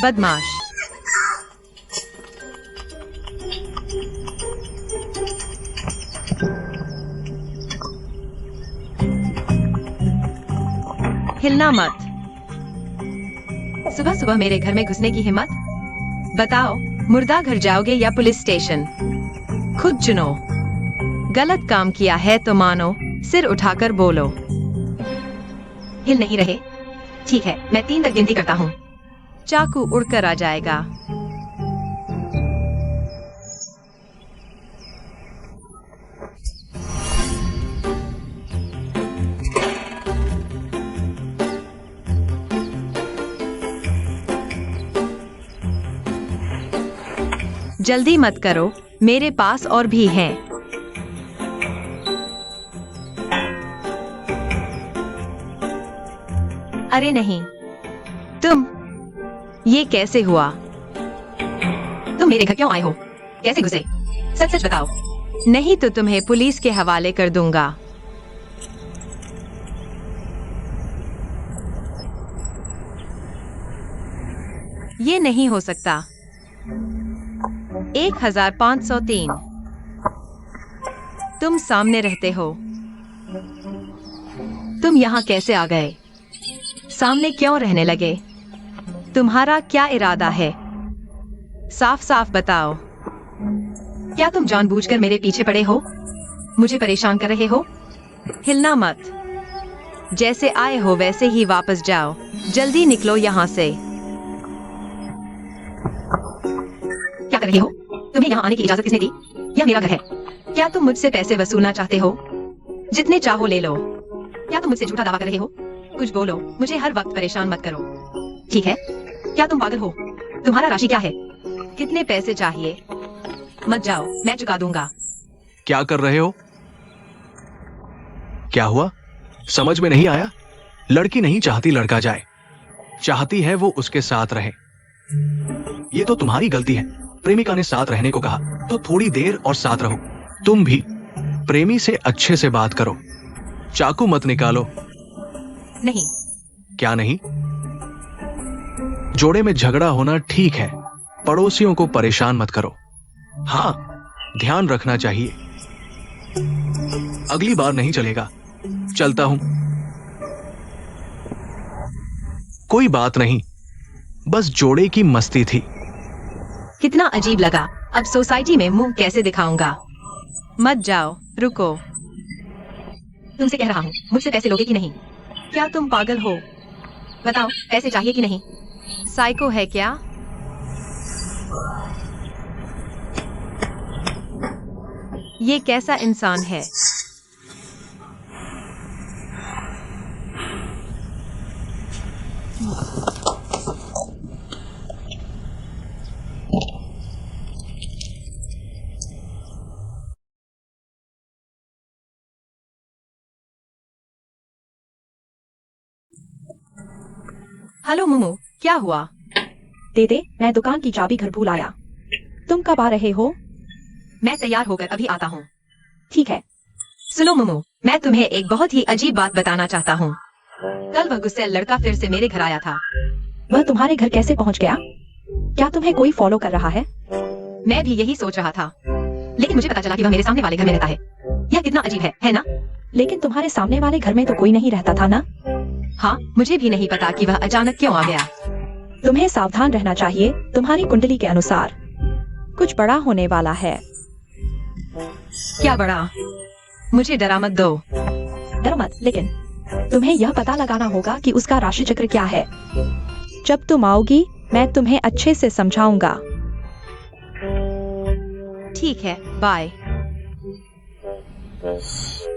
बदमाश। हिलना मत। सुबह सुबह मेरे घर में घुसने की हिम्मत? बताओ, मुर्दा घर जाओगे या पुलिस स्टेशन? खुद चुनो। गलत काम किया है तो मानो, सिर उठाकर बोलो। हिल नहीं रहे? ठीक है, मैं 3 तक गिनती करता हूँ। चाकू उड़कर आ जाएगा। जल्दी मत करो, मेरे पास और भी हैं। अरे नहीं, तुम, ये कैसे हुआ? तुम मेरे घर क्यों आए हो? कैसे घुसे? सच सच बताओ। नहीं तो तुम्हें पुलिस के हवाले कर दूंगा। ये नहीं हो सकता। 1503। तुम सामने रहते हो। तुम यहाँ कैसे आ गए? सामने क्यों रहने लगे? तुम्हारा क्या इरादा है? साफ साफ बताओ। क्या तुम जानबूझकर मेरे पीछे पड़े हो? मुझे परेशान कर रहे हो? हिलना मत। जैसे आए हो वैसे ही वापस जाओ। जल्दी निकलो यहाँ से। क्या कर रहे हो? तुम्हें यहाँ आने की इजाजत किसने दी? यह मेरा घर है। क्या तुम मुझसे पैसे वसूलना चाहते हो? जितने चाहो ले लो। क्या तुम मुझसे झूठा दावा कर रहे हो? कुछ बोलो, मुझे हर वक्त परेशान मत करो। ठीक है? क्या तुम पागल हो? तुम्हारा राशि क्या है? कितने पैसे चाहिए? मत जाओ, मैं चुका दूंगा। क्या कर रहे हो? क्या हुआ? समझ में नहीं आया? लड़की नहीं चाहती लड़का जाए, चाहती है वो उसके साथ रहे। ये तो तुम्हारी गलती है। प्रेमिका ने साथ रहने को कहा तो थोड़ी देर और साथ रहो। तुम भी प्रेमी से अच्छे से बात करो। चाकू मत निकालो। नहीं। क्या नहीं? जोड़े में झगड़ा होना ठीक है, पड़ोसियों को परेशान मत करो। हाँ, ध्यान रखना चाहिए। अगली बार नहीं चलेगा। चलता हूं। कोई बात नहीं, बस जोड़े की मस्ती थी। कितना अजीब लगा। अब सोसाइटी में मुंह कैसे दिखाऊंगा? मत जाओ, रुको। तुमसे कह रहा हूँ, मुझसे पैसे लोगे कि नहीं? क्या तुम पागल हो? बताओ, पैसे चाहिए कि नहीं? साइको है क्या? ये कैसा इंसान है? हेलो मोमो, क्या हुआ? दे, मैं दुकान की चाबी घर भूल आया। तुम कब आ रहे हो? मैं तैयार होकर अभी आता हूँ। ठीक है। सुनो मोमो, मैं तुम्हें एक बहुत ही अजीब बात बताना चाहता हूँ। कल वह गुस्सैल लड़का फिर से मेरे घर आया था। वह तुम्हारे घर कैसे पहुंच गया? क्या तुम्हें कोई फॉलो कर रहा है? मैं भी यही सोच रहा था, लेकिन मुझे पता चला कि वह मेरे सामने वाले घर में रहता है। यह कितना अजीब है ना? लेकिन तुम्हारे सामने वाले घर में तो कोई नहीं रहता था ना? हाँ, मुझे भी नहीं पता कि वह अचानक क्यों आ गया। तुम्हें सावधान रहना चाहिए। तुम्हारी कुंडली के अनुसार कुछ बड़ा होने वाला है। क्या बड़ा? मुझे डरा मत दो। डरो मत, लेकिन तुम्हें यह पता लगाना होगा कि उसका राशि चक्र क्या है। जब तुम आओगी, मैं तुम्हें अच्छे से समझाऊंगा। ठीक है, बाय।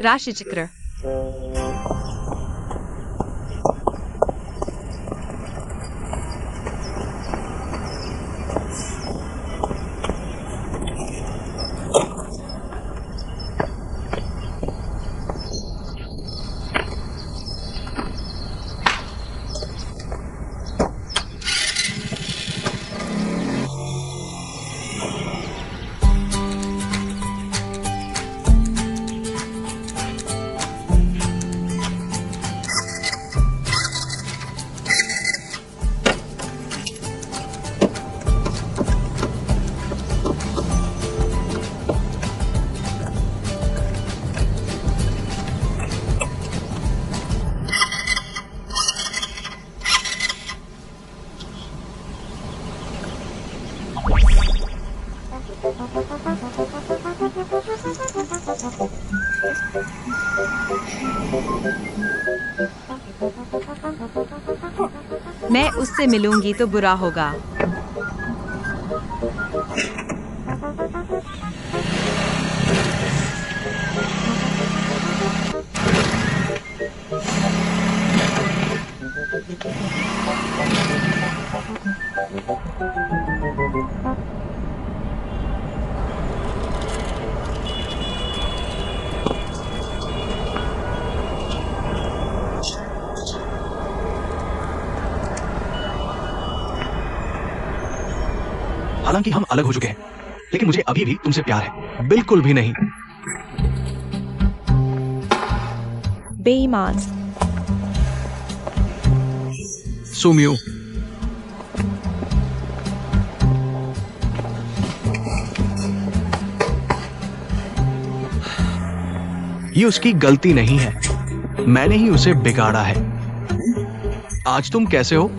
राशि चक्र। मैं उससे मिलूंगी तो बुरा होगा। हालांकि हम अलग हो चुके हैं, लेकिन मुझे अभी भी तुमसे प्यार है। बिल्कुल भी नहीं। बेईमान। सुमियो, ये उसकी गलती नहीं है, मैंने ही उसे बिगाड़ा है। आज तुम कैसे हो?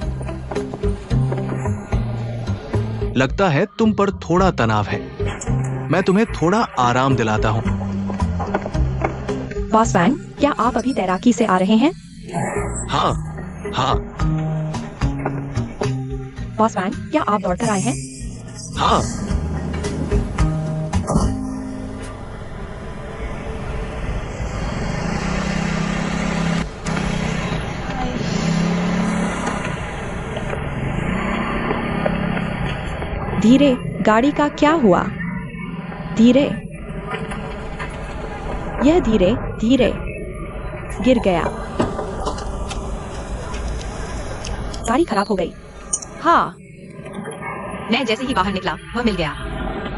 लगता है तुम पर थोड़ा तनाव है। मैं तुम्हें थोड़ा आराम दिलाता हूं। बॉस वैंग, क्या आप अभी तैराकी से आ रहे हैं? हाँ हाँ बॉस वैंग, क्या आप दौड़कर आए हैं? हाँ। धीरे, गाड़ी का क्या हुआ? धीरे, यह धीरे धीरे गिर गया। गाड़ी खराब हो गई। हाँ, मैं जैसे ही बाहर निकला वह मिल गया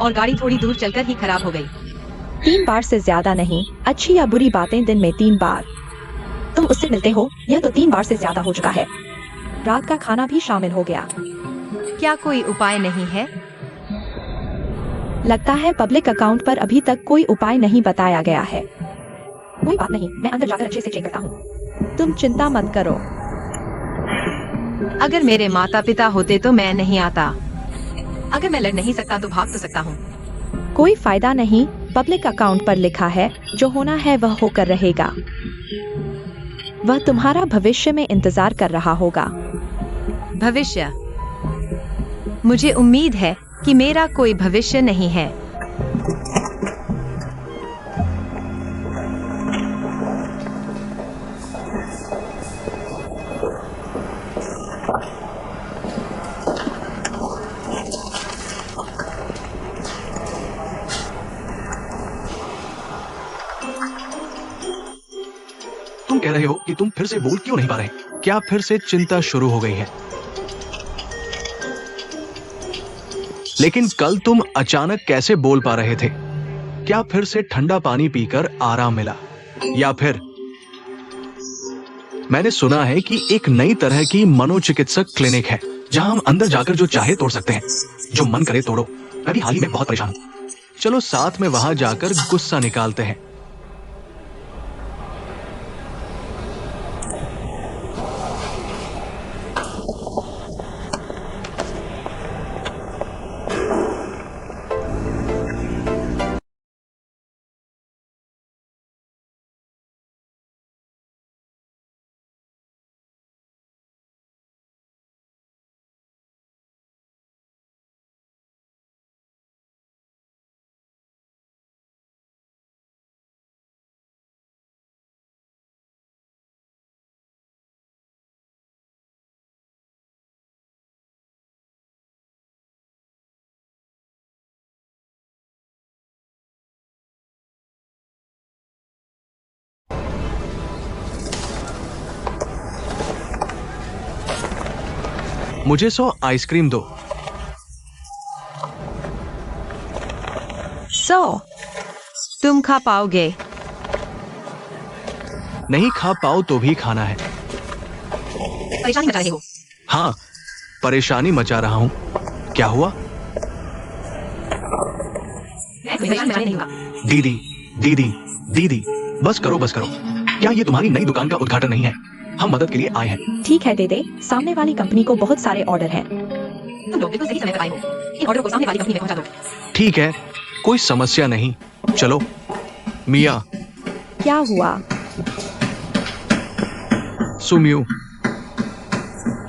और गाड़ी थोड़ी दूर चलकर ही खराब हो गई। 3 बार से ज्यादा नहीं। अच्छी या बुरी बातें दिन में 3 बार। तुम उससे मिलते हो, यह तो 3 बार से ज्यादा हो चुका है। रात का खाना भी शामिल हो गया। क्या कोई उपाय नहीं है? लगता है पब्लिक अकाउंट पर अभी तक कोई उपाय नहीं बताया गया है। कोई बात नहीं, मैं अंदर जाकर अच्छे से चेक करता हूँ। तुम चिंता मत करो। अगर मेरे माता पिता होते तो मैं नहीं आता। अगर मैं लड़ नहीं सकता तो भाग तो सकता हूँ। कोई फायदा नहीं, पब्लिक अकाउंट पर लिखा है, जो होना है वह होकर रहेगा। वह तुम्हारा भविष्य में इंतजार कर रहा होगा। भविष्य? मुझे उम्मीद है कि मेरा कोई भविष्य नहीं है। तुम कह रहे हो कि तुम फिर से बोल क्यों नहीं पा रहे? क्या फिर से चिंता शुरू हो गई है? लेकिन कल तुम अचानक कैसे बोल पा रहे थे? क्या फिर से ठंडा पानी पीकर आराम मिला? या फिर मैंने सुना है कि एक नई तरह की मनोचिकित्सक क्लिनिक है जहां हम अंदर जाकर जो चाहे तोड़ सकते हैं, जो मन करे तोड़ो। मैं भी हाल ही में बहुत परेशान हूं। चलो साथ में वहां जाकर गुस्सा निकालते हैं। मुझे 100 आइसक्रीम दो। 100? तुम खा पाओगे? नहीं खा पाओ तो भी खाना है। परेशानी मचा रहे हो? हाँ, परेशानी मचा रहा हूँ। क्या हुआ? मैं कोई परेशानी मचाने नहीं होगा। दीदी दीदी दीदी, बस करो बस करो। क्या ये तुम्हारी नई दुकान का उद्घाटन नहीं है? हम मदद के लिए आए हैं। ठीक है दे दे, सामने वाली कंपनी को बहुत सारे ऑर्डर हैं। तुम लोग बिल्कुल सही समय पर आए हो। इन ऑर्डर को सामने वाली कंपनी में पहुंचा दो। ठीक है, कोई समस्या नहीं। चलो। मिया, क्या हुआ? सुमियो,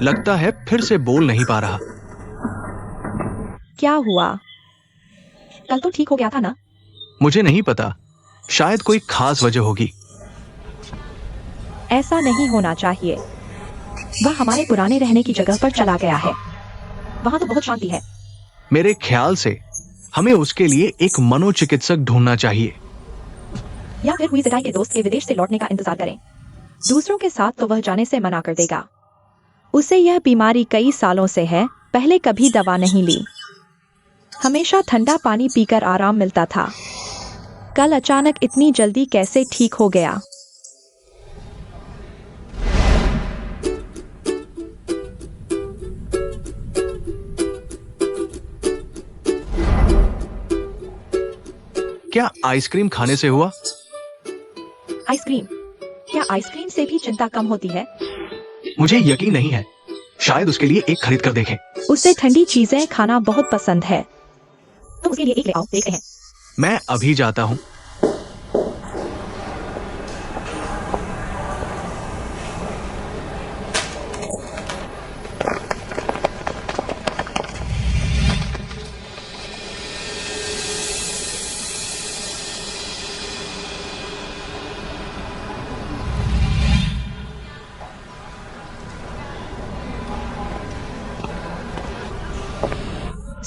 लगता है फिर से बोल नहीं पा रहा। क्या हुआ? कल तो ठीक हो गया था ना? मुझे नहीं पता, शायद कोई खास वजह होगी। ऐसा नहीं होना चाहिए। वह हमारे पुराने रहने की जगह पर चला गया है। वहां तो बहुत शांति है। मेरे ख्याल से हमें उसके लिए एक मनोचिकित्सक ढूंढना चाहिए। या फिर हुई जिटाई के दोस्त के विदेश से लौटने का इंतजार करें। दूसरों के साथ तो वह जाने से मना कर देगा। उसे यह बीमारी कई सालों से है, पहले कभी दवा नहीं ली। हमेशा ठंडा पानी पीकर आराम मिलता था। कल अचानक इतनी जल्दी कैसे ठीक हो गया? क्या आइसक्रीम खाने से हुआ? आइसक्रीम? क्या आइसक्रीम से भी चिंता कम होती है? मुझे यकीन नहीं है, शायद उसके लिए एक खरीद कर देखें। उसे ठंडी चीजें खाना बहुत पसंद है। तुम उसके लिए एक ले आओ, देखते हैं। मैं अभी जाता हूँ।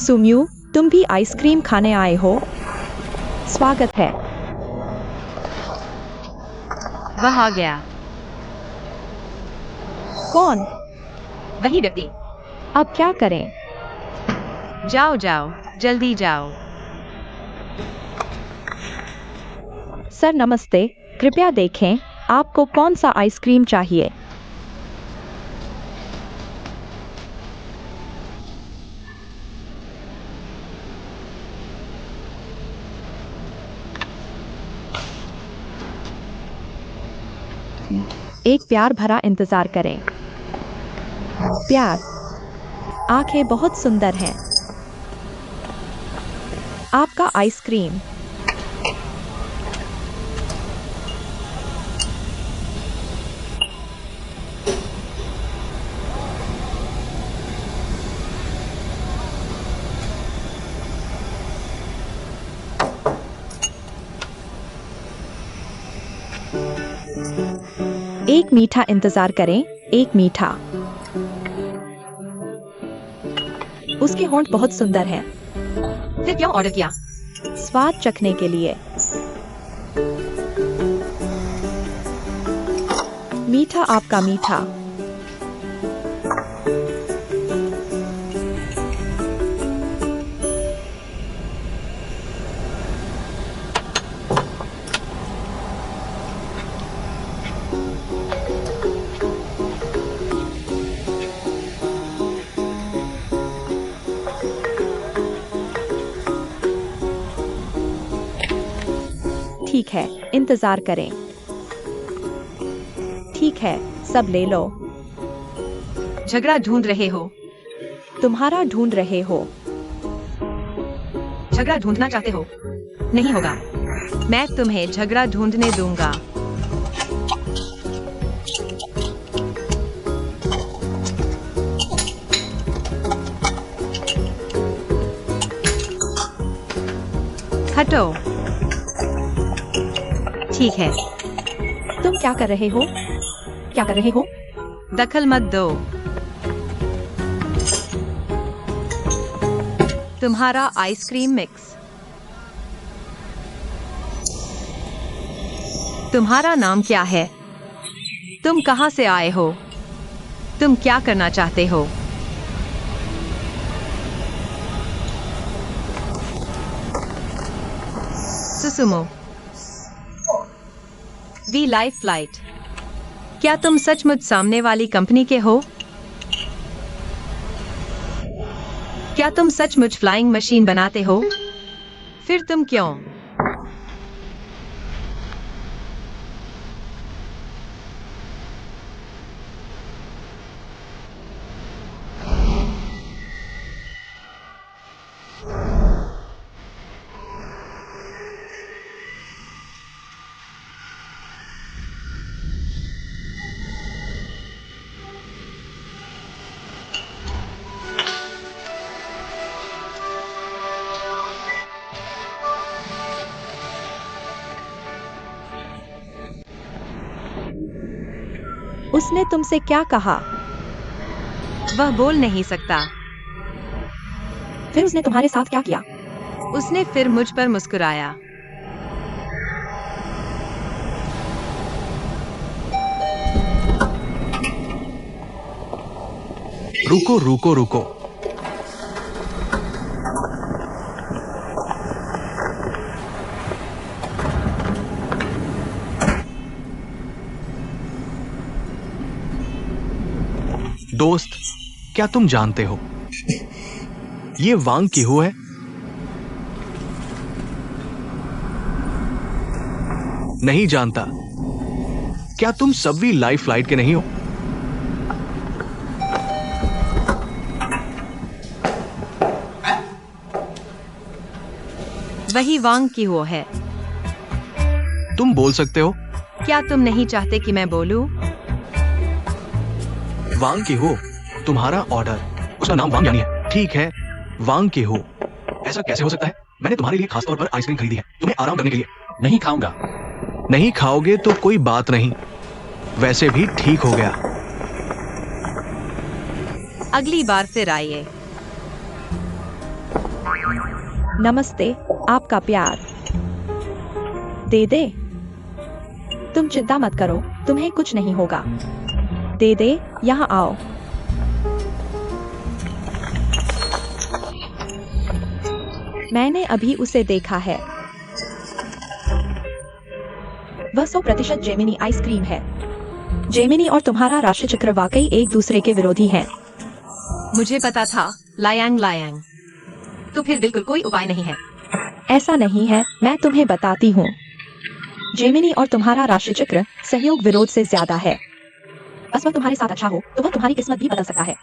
सुम्यू, तुम भी आइसक्रीम खाने आए हो? स्वागत है। वह आ गया। कौन? वही व्यक्ति। अब क्या करें? जाओ जाओ, जल्दी जाओ। सर नमस्ते, कृपया देखें, आपको कौन सा आइसक्रीम चाहिए? एक प्यार भरा इंतजार करें। प्यार। आंखें बहुत सुंदर हैं। आपका आइसक्रीम। एक मीठा इंतजार करें, एक मीठा। उसके होंठ बहुत सुंदर हैं। फिर क्यों ऑर्डर किया? स्वाद चखने के लिए। मीठा, आपका मीठा। ठीक है, इंतजार करें। ठीक है, सब ले लो। झगड़ा ढूंढ रहे हो? तुम्हारा ढूंढ रहे हो। झगड़ा ढूंढना चाहते हो? नहीं होगा। मैं तुम्हें झगड़ा ढूंढने दूंगा। हटो। ठीक है। तुम क्या कर रहे हो? क्या कर रहे हो? दखल मत दो। तुम्हारा आइसक्रीम मिक्स। तुम्हारा नाम क्या है? तुम कहां से आए हो? तुम क्या करना चाहते हो? सुसुमो। We life flight. क्या तुम सचमुच सामने वाली कंपनी के हो? क्या तुम सचमुच फ्लाइंग मशीन बनाते हो? फिर तुम क्यों? उसने तुमसे क्या कहा? वह बोल नहीं सकता। फिर उसने तुम्हारे साथ क्या किया? उसने फिर मुझ पर मुस्कुराया। रुको रुको रुको। दोस्त, क्या तुम जानते हो ये वांग किहू है? नहीं जानता। क्या तुम सबवी लाइफ फ्लाइट के नहीं हो? वही वांग की हो है। तुम बोल सकते हो? क्या तुम नहीं चाहते कि मैं बोलूं? वांग की हो, तुम्हारा ऑर्डर। उसका नाम वांग यानी है। ठीक है, वांग की हो। ऐसा कैसे हो सकता है? मैंने तुम्हारे लिए खास तौर पर आइसक्रीम खरीदी है, तुम्हें आराम करने के लिए। नहीं खाऊंगा। नहीं खाओगे तो कोई बात नहीं, वैसे भी ठीक हो गया। अगली बार फिर आइए। नमस्ते, आपका प्यार। दे दे। तुम चिंता मत करो, तुम्हें कुछ नहीं होगा। दे दे, यहाँ आओ। मैंने अभी उसे देखा है। वह 100% जेमिनी आइसक्रीम है। जेमिनी और तुम्हारा राशि चक्र वाकई एक दूसरे के विरोधी हैं। मुझे पता था, लायांग लायांग। तो फिर बिल्कुल कोई उपाय नहीं है। ऐसा नहीं है, मैं तुम्हें बताती हूँ। जेमिनी और तुम्हारा राशि चक्र सहयोग विरोध से ज्यादा है। बस वह तुम्हारे साथ अच्छा हो तो वह तुम्हारी किस्मत भी बदल सकता है।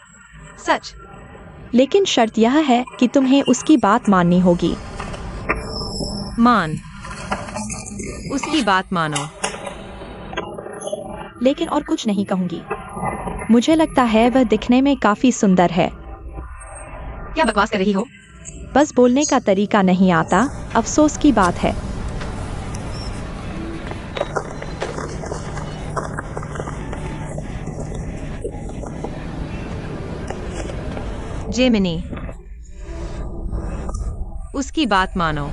सच? लेकिन शर्त यह है कि तुम्हें उसकी बात माननी होगी। मान। उसकी बात मानो। लेकिन और कुछ नहीं कहूंगी। मुझे लगता है वह दिखने में काफी सुंदर है। क्या बकवास कर रही हो? बस बोलने का तरीका नहीं आता, अफसोस की बात है। जेमिनी, उसकी बात मानो।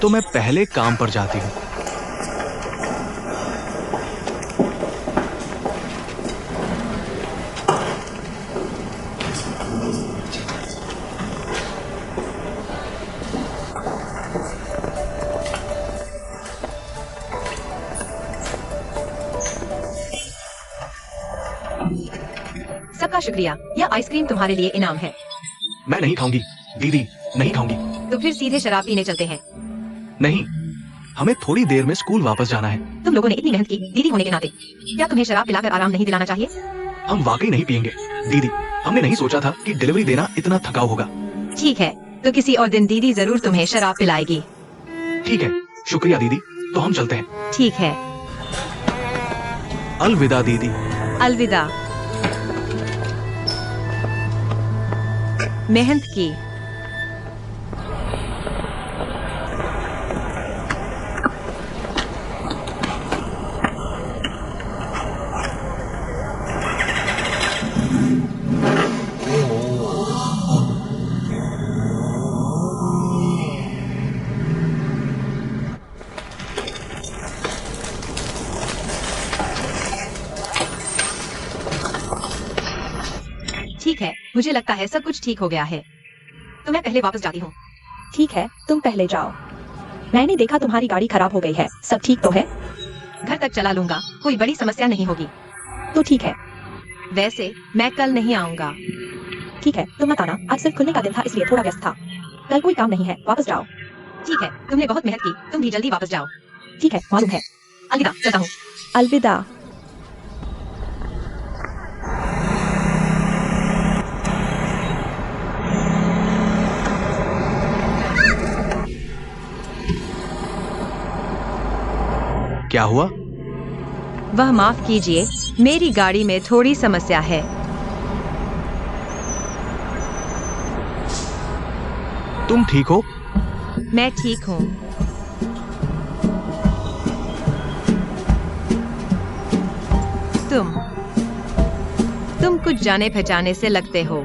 तो मैं पहले काम पर जाती हूँ। सबका शुक्रिया, यह आइसक्रीम तुम्हारे लिए इनाम है। मैं नहीं खाऊंगी दीदी, नहीं खाऊंगी। तो फिर सीधे शराब पीने चलते हैं। नहीं, हमें थोड़ी देर में स्कूल वापस जाना है। तुम लोगों ने इतनी मेहनत की दीदी होने के नाते, क्या तुम्हें शराब पिलाकर आराम नहीं दिलाना चाहिए? हम वाकई नहीं पियेंगे दीदी। हमने नहीं सोचा था कि डिलीवरी देना इतना थकाऊ होगा। ठीक है, तो किसी और दिन दीदी जरूर तुम्हें शराब पिलाएगी। ठीक है, शुक्रिया दीदी। तो हम चलते हैं। ठीक है, अलविदा दीदी। अलविदा। मेहनत की। ठीक है, मुझे लगता है सब कुछ ठीक हो गया है। तो मैं पहले वापस जाती हूँ। ठीक है, तुम पहले जाओ। मैंने देखा तुम्हारी गाड़ी खराब हो गई है, सब ठीक तो है? घर तक चला लूंगा, कोई बड़ी समस्या नहीं होगी। तो ठीक है। वैसे मैं कल नहीं आऊंगा। ठीक है, तुम मत आना, आज सिर्फ खुलने का दिन था इसलिए थोड़ा व्यस्त था। कल कोई काम नहीं है, वापस जाओ। ठीक है, तुमने बहुत मेहनत की, तुम भी जल्दी वापस जाओ। ठीक है, मालूम है। अलविदा, चलता हूँ। अलविदा। क्या हुआ? वह माफ कीजिए, मेरी गाड़ी में थोड़ी समस्या है। तुम ठीक हो? मैं ठीक हूँ। तुम कुछ जाने पहचाने से लगते हो।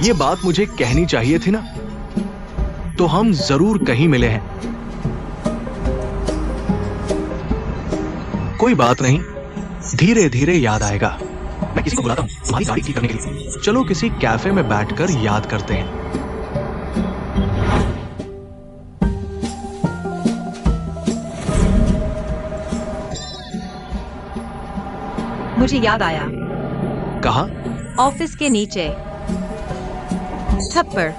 ये बात मुझे कहनी चाहिए थी ना। तो हम जरूर कहीं मिले हैं। कोई बात नहीं, धीरे धीरे याद आएगा। मैं किसी को बुलाता हूँ तुम्हारी गाड़ी ठीक करने के लिए। चलो किसी कैफे में बैठकर याद करते हैं। मुझे याद आया। कहा? ऑफिस के नीचे छत पर।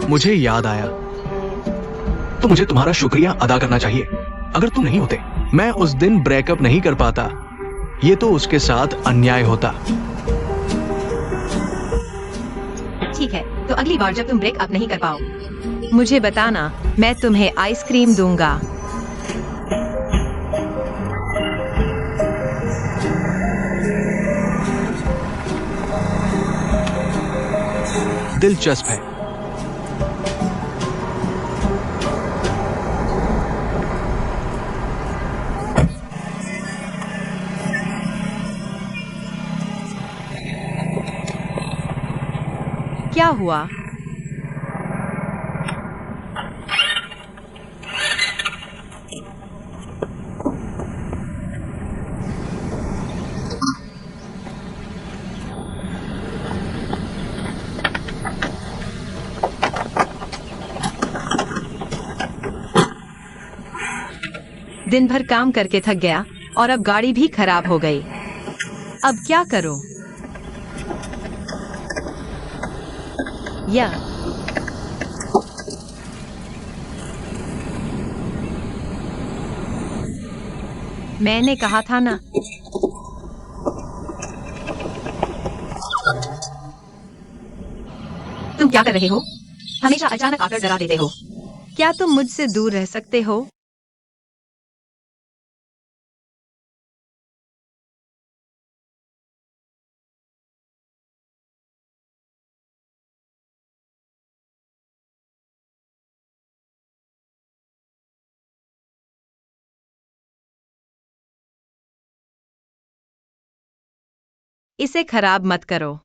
मुझे याद आया। तो मुझे तुम्हारा शुक्रिया अदा करना चाहिए। अगर तुम नहीं होते मैं उस दिन ब्रेकअप नहीं कर पाता। ये तो उसके साथ अन्याय होता। ठीक है, तो अगली बार जब तुम ब्रेकअप नहीं कर पाओ मुझे बताना, मैं तुम्हें आइसक्रीम दूंगा। दिलचस्प है। क्या हुआ? दिन भर काम करके थक गया और अब गाड़ी भी खराब हो गई। अब क्या करूं? या मैंने कहा था ना। तुम क्या कर रहे हो? हमेशा अचानक आकर डरा देते हो। क्या तुम मुझसे दूर रह सकते हो? इसे खराब मत करो।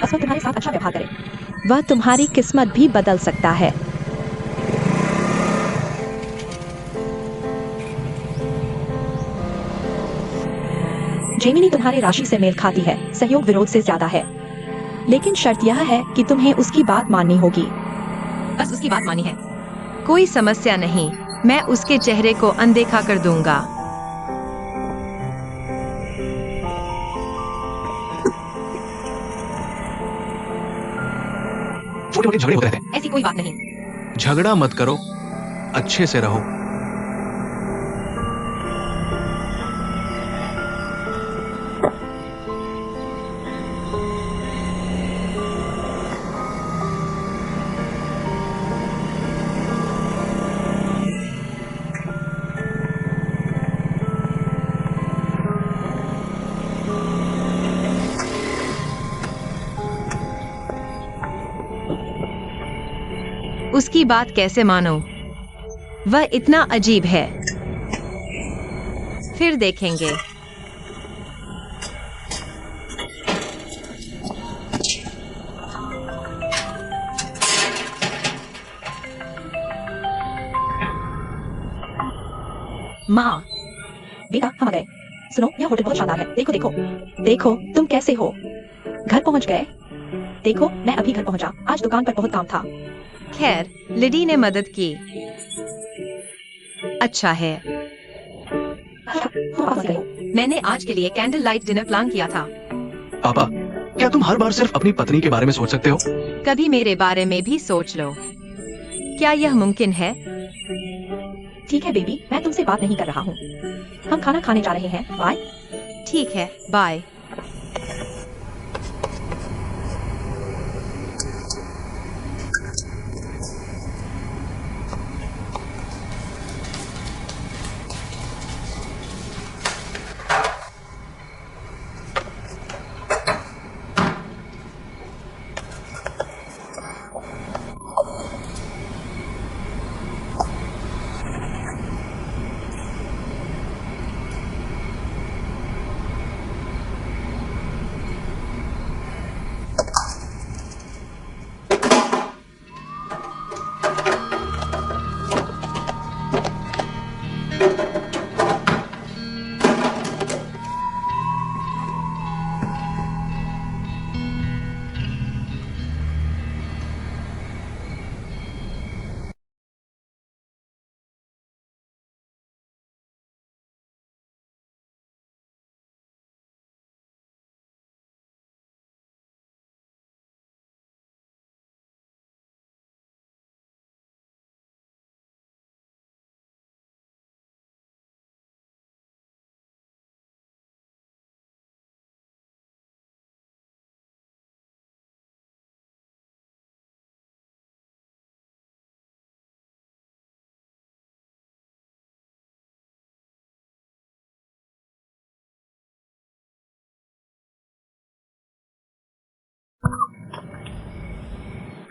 बस वो तुम्हारे साथ अच्छा व्यवहार करे। वह तुम्हारी किस्मत भी बदल सकता है। जेमिनी तुम्हारे राशि से मेल खाती है, सहयोग विरोध से ज्यादा है। लेकिन शर्त यह है कि तुम्हें उसकी बात माननी होगी। बस उसकी बात मानी है। कोई समस्या नहीं, मैं उसके चेहरे को अनदेखा कर दूंगा। छोटे मोटे झगड़े होते रहते हैं। ऐसी कोई बात नहीं। झगड़ा मत करो, अच्छे से रहो। उसकी बात कैसे मानो? वह इतना अजीब है। फिर देखेंगे। माँ, बेटा हम आ गए। सुनो, यह होटल बहुत शानदार है। देखो देखो देखो, तुम कैसे हो? घर पहुंच गए? देखो, मैं अभी घर पहुंचा। आज दुकान पर बहुत काम था। खैर, लिडी ने मदद की। अच्छा है। अच्छा, तुम वापस गए हो। मैंने आज के लिए कैंडल लाइट डिनर प्लान किया था। पापा, क्या तुम हर बार सिर्फ अपनी पत्नी के बारे में सोच सकते हो? कभी मेरे बारे में भी सोच लो। क्या यह मुमकिन है? ठीक है बेबी, मैं तुमसे बात नहीं कर रहा हूँ। हम खाना खाने जा रहे हैं। बाय। ठीक है, बाय।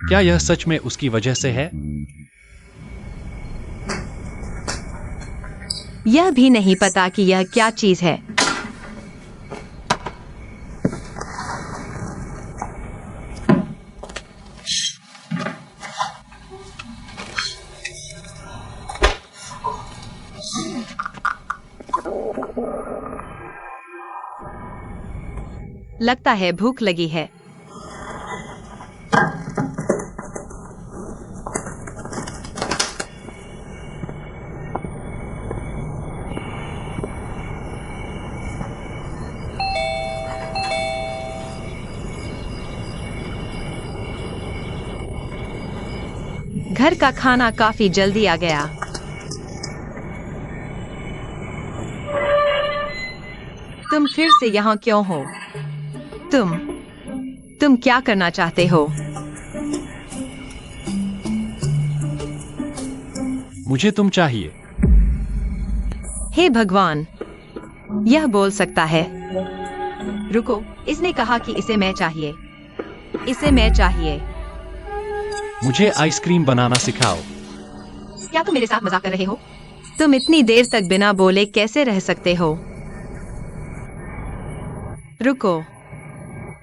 क्या यह सच में उसकी वजह से है? यह भी नहीं पता कि यह क्या चीज है। लगता है भूख लगी है। घर का खाना काफी जल्दी आ गया। तुम फिर से यहाँ क्यों हो? तुम क्या करना चाहते हो? मुझे तुम चाहिए। हे भगवान, यह बोल सकता है। रुको, इसने कहा कि इसे मैं चाहिए। इसे मैं चाहिए। मुझे आइसक्रीम बनाना सिखाओ। क्या तुम मेरे साथ मजाक कर रहे हो? तुम इतनी देर तक बिना बोले कैसे रह सकते हो? रुको,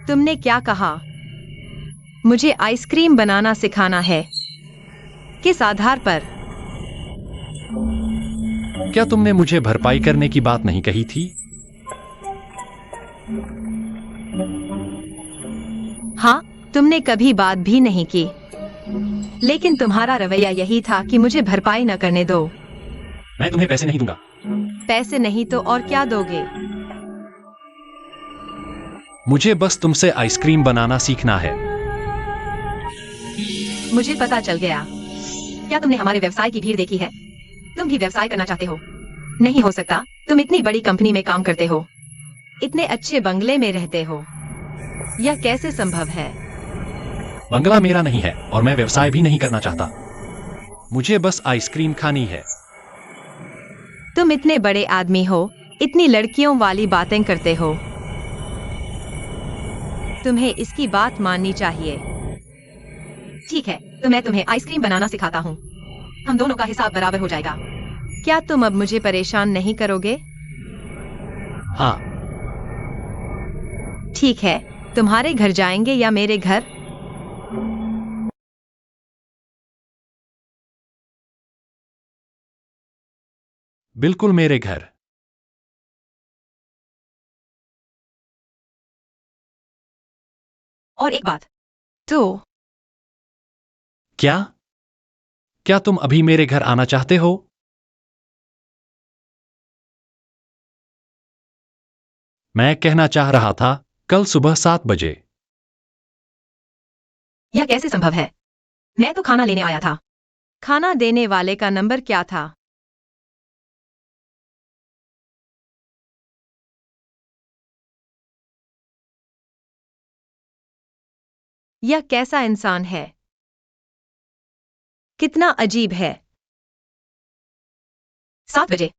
तुमने क्या कहा? मुझे आइसक्रीम बनाना सिखाना है। किस आधार पर? क्या तुमने मुझे भरपाई करने की बात नहीं कही थी? हाँ, तुमने कभी बात भी नहीं की। लेकिन तुम्हारा रवैया यही था कि मुझे भरपाई न करने दो। मैं तुम्हें पैसे नहीं दूंगा। पैसे नहीं तो और क्या दोगे? मुझे बस तुमसे आइसक्रीम बनाना सीखना है। मुझे पता चल गया। क्या तुमने हमारे व्यवसाय की भीड़ देखी है? तुम भी व्यवसाय करना चाहते हो? नहीं हो सकता। तुम इतनी बड़ी कंपनी में काम करते हो, इतने अच्छे बंगले में रहते हो। यह कैसे संभव है? बंगला मेरा नहीं है और मैं व्यवसाय भी नहीं करना चाहता। मुझे बस आइसक्रीम खानी है। तुम इतने बड़े आदमी हो, इतनी लड़कियों वाली बातें करते हो। तुम्हें इसकी बात माननी चाहिए। ठीक है, तो मैं तुम्हें आइसक्रीम बनाना सिखाता हूँ। हम दोनों का हिसाब बराबर हो जाएगा। क्या तुम अब मुझे परेशान नहीं करोगे? हाँ। ठीक है, तुम्हारे घर जाएंगे या मेरे घर? बिल्कुल मेरे घर। और एक बात तो क्या? क्या तुम अभी मेरे घर आना चाहते हो? मैं कहना चाह रहा था, कल सुबह 7 बजे। यह कैसे संभव है? मैं तो खाना लेने आया था। खाना देने वाले का नंबर क्या था? यह कैसा इंसान है? कितना अजीब है। 7 बजे,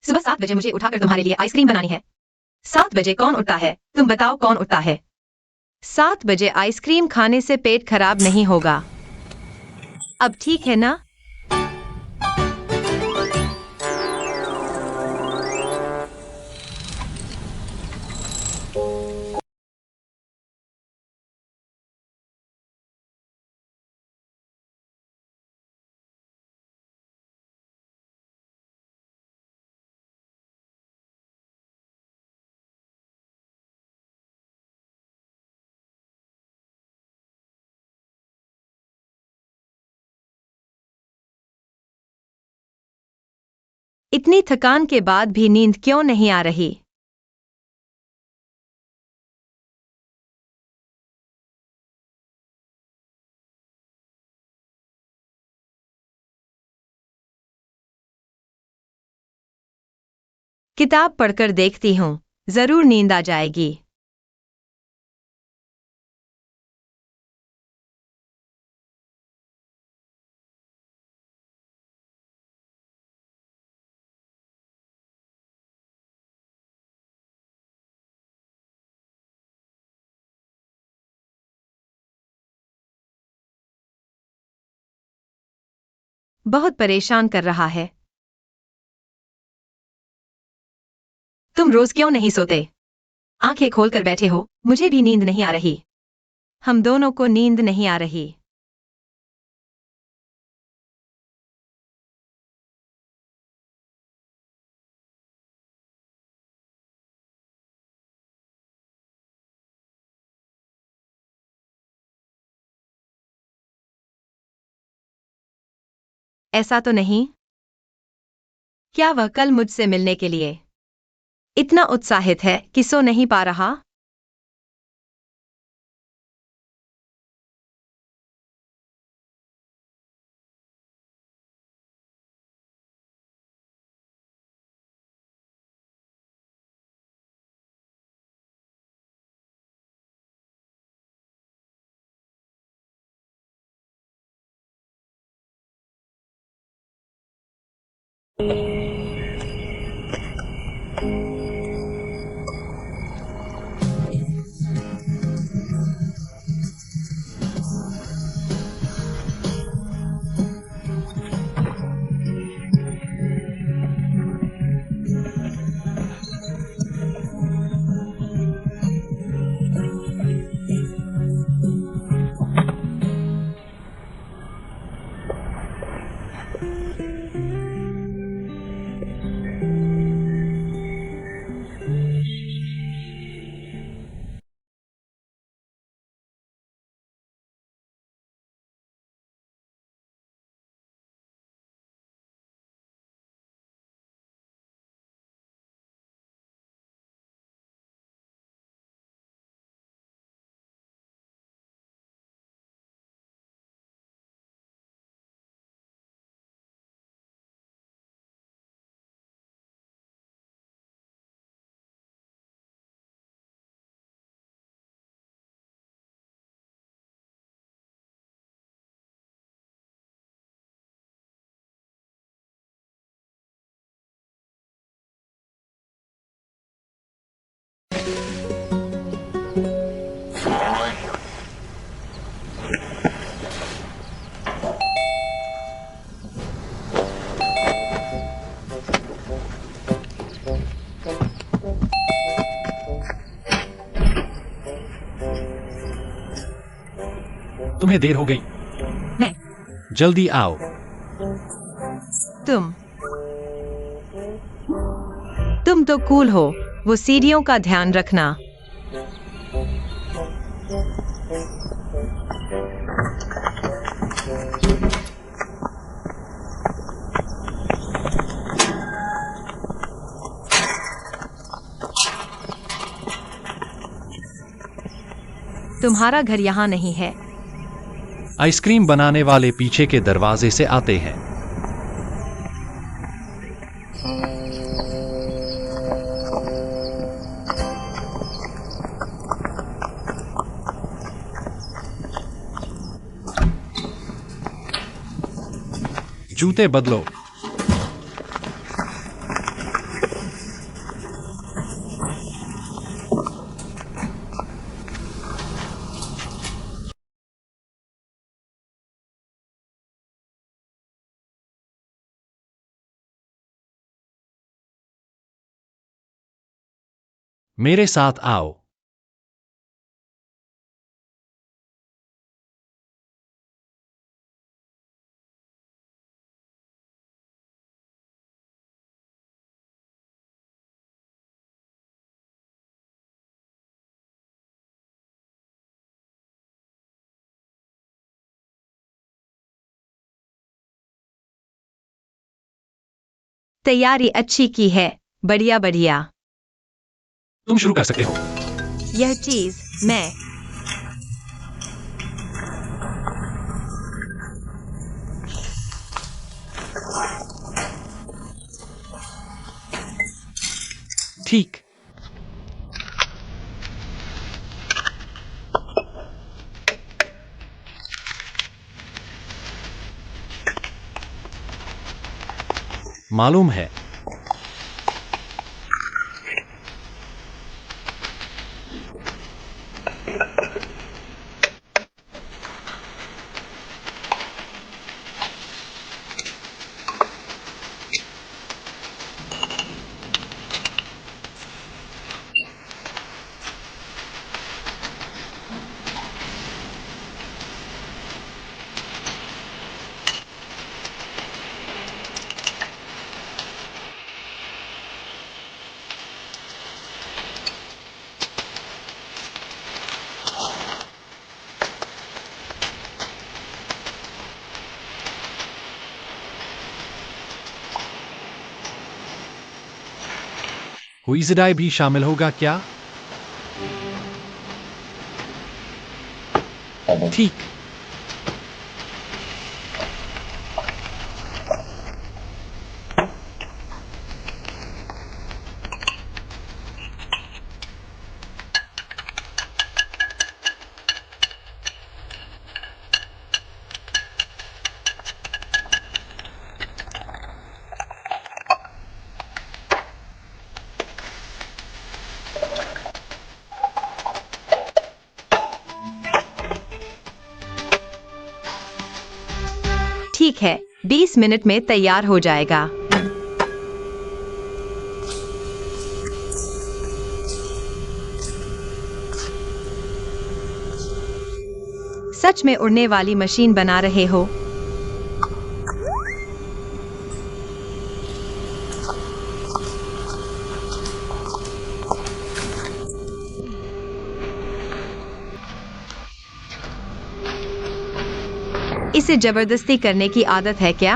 सुबह 7 बजे मुझे उठाकर तुम्हारे लिए आइसक्रीम बनानी है। 7 बजे कौन उठता है? तुम बताओ कौन उठता है? 7 बजे आइसक्रीम खाने से पेट खराब नहीं होगा। अब ठीक है ना? इतनी थकान के बाद भी नींद क्यों नहीं आ रही? किताब पढ़कर देखती हूँ, जरूर नींद आ जाएगी। बहुत परेशान कर रहा है। तुम रोज क्यों नहीं सोते? आंखें खोलकर बैठे हो, मुझे भी नींद नहीं आ रही। हम दोनों को नींद नहीं आ रही। ऐसा तो नहीं? क्या वह कल मुझसे मिलने के लिए इतना उत्साहित है कि सो नहीं पा रहा? तुम्हें देर हो गई। मैं जल्दी आओ। तुम तो कूल हो। वो सीढ़ियों का ध्यान रखना। तुम्हारा घर यहाँ नहीं है। आइसक्रीम बनाने वाले पीछे के दरवाजे से आते हैं। जूते बदलो। मेरे साथ आओ। तैयारी अच्छी की है। बढ़िया बढ़िया। तुम शुरू कर सकते हो। यह चीज मैं। ठीक। मालूम है। हुईजडाई भी शामिल होगा क्या? ठीक। ठीक है, 20 मिनट में तैयार हो जाएगा। सच में उड़ने वाली मशीन बना रहे हो? इसे जबरदस्ती करने की आदत है क्या?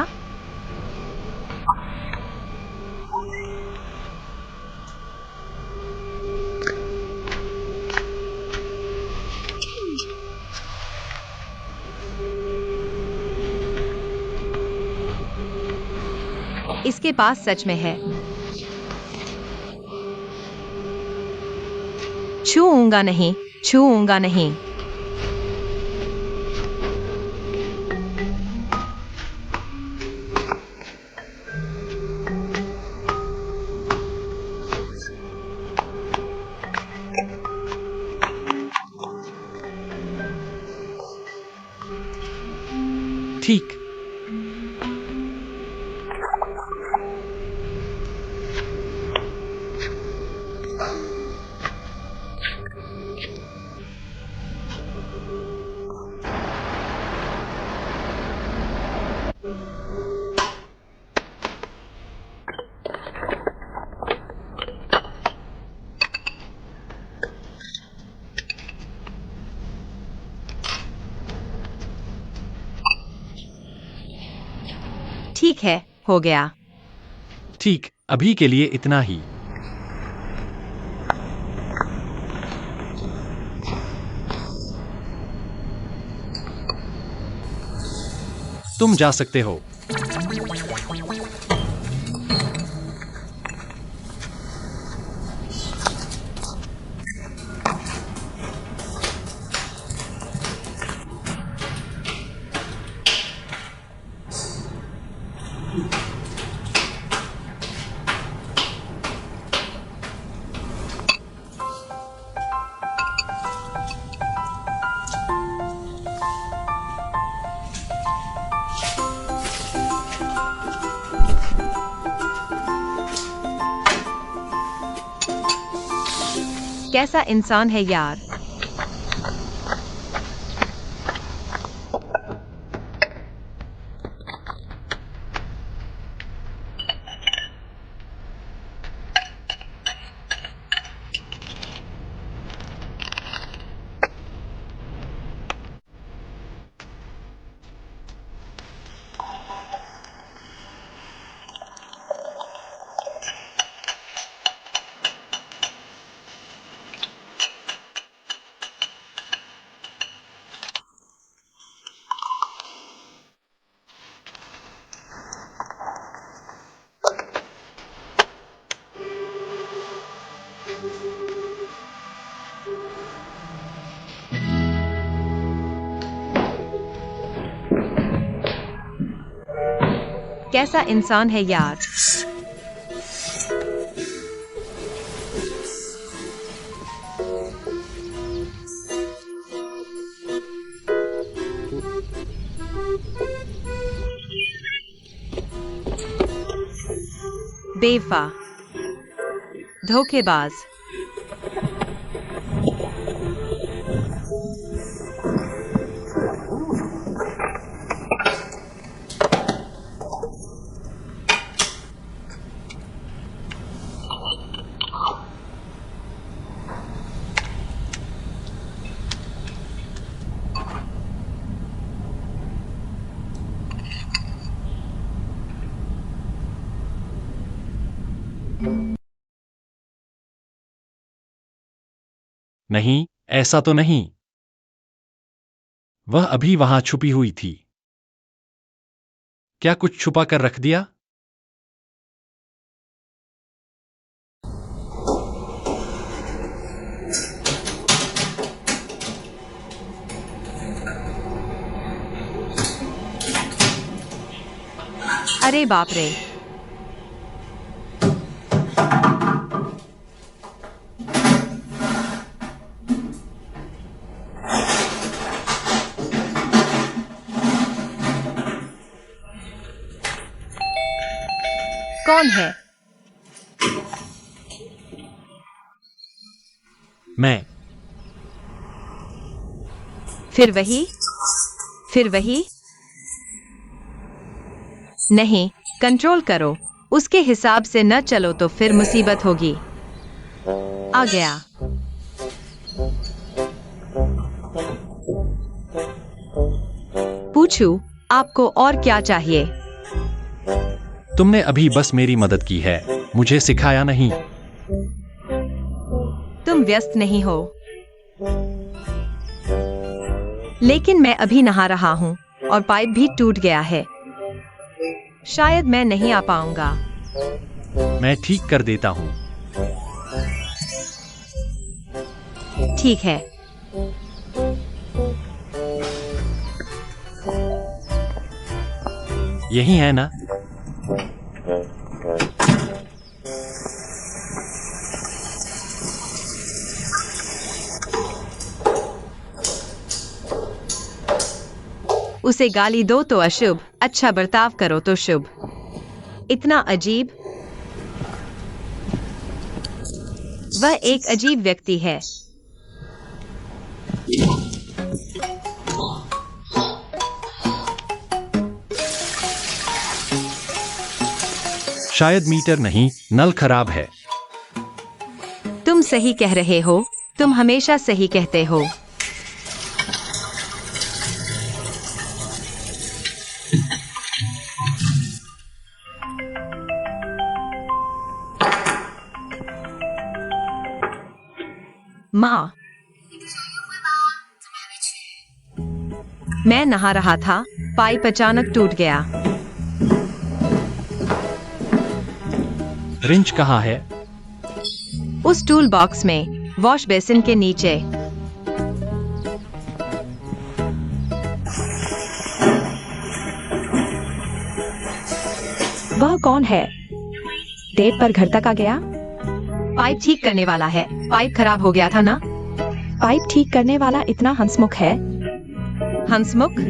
इसके पास सच में है। छूऊंगा नहीं, छूऊंगा नहीं। ठीक। ठीक है, हो गया। ठीक, अभी के लिए इतना ही। तुम जा सकते हो। कैसा इंसान है यार। कैसा इंसान है यार। बेवफा, धोखेबाज। नहीं, ऐसा तो नहीं। वह अभी वहां छुपी हुई थी। क्या कुछ छुपा कर रख दिया? अरे बाप रे। कौन है? मैं। फिर वही? फिर वही? नहीं, कंट्रोल करो। उसके हिसाब से न चलो तो फिर मुसीबत होगी। आ गया। पूछूं, आपको और क्या चाहिए? तुमने अभी बस मेरी मदद की है, मुझे सिखाया नहीं। तुम व्यस्त नहीं हो। लेकिन मैं अभी नहा रहा हूं और पाइप भी टूट गया है। शायद मैं नहीं आ पाऊंगा। मैं ठीक कर देता हूं। ठीक है। यही है ना? उसे गाली दो तो अशुभ, अच्छा बर्ताव करो तो शुभ। इतना अजीब। वह एक अजीब व्यक्ति है। शायद मीटर नहीं, नल खराब है। तुम सही कह रहे हो। तुम हमेशा सही कहते हो। माँ, मैं नहा रहा था, पाइप अचानक टूट गया। रिंच कहाँ है? उस टूल बॉक्स में, वॉश बेसिन के नीचे। वह कौन है? डेट पर घर तक आ गया? पाइप ठीक करने वाला है। पाइप खराब हो गया था ना? पाइप ठीक करने वाला इतना हंसमुख है? हंसमुख?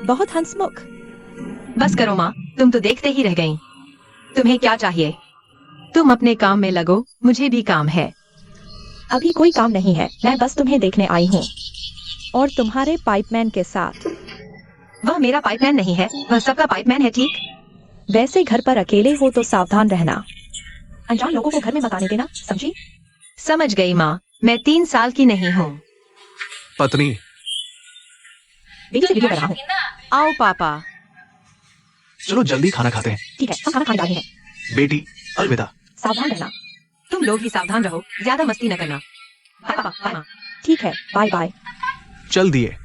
बहुत हंसमुख। बस करो माँ, तुम तो देखते ही रह गईं। तुम्हें क्या चाहिए? तुम अपने काम में लगो, मुझे भी काम है। अभी कोई काम नहीं है, मैं बस तुम्हें देखने आई हूँ। और तुम्हारे पाइपमैन के साथ। वह मेरा पाइपमैन नहीं है, वह सबका पाइपमैन है, ठीक? वैसे घर पर अकेले हो तो सावधान रहना। अनजान लोगों को घर में मत आने देना, समझी? समझ गई माँ, मैं 3 साल की नहीं हूँ। पत्नी, वीडियो से वीडियो कर रहा हूँ। आओ पापा। चलो जल्दी खाना खाते हैं। ठीक है, हम खाना खाने जा रहे हैं। बेटी, अलविदा। सावधान रहना। तुम लोग ही सावधान रहो, ज्यादा मस्ती न करना। बाय पापा, बाय माँ। ठीक है, बाय बाय। चल दिए।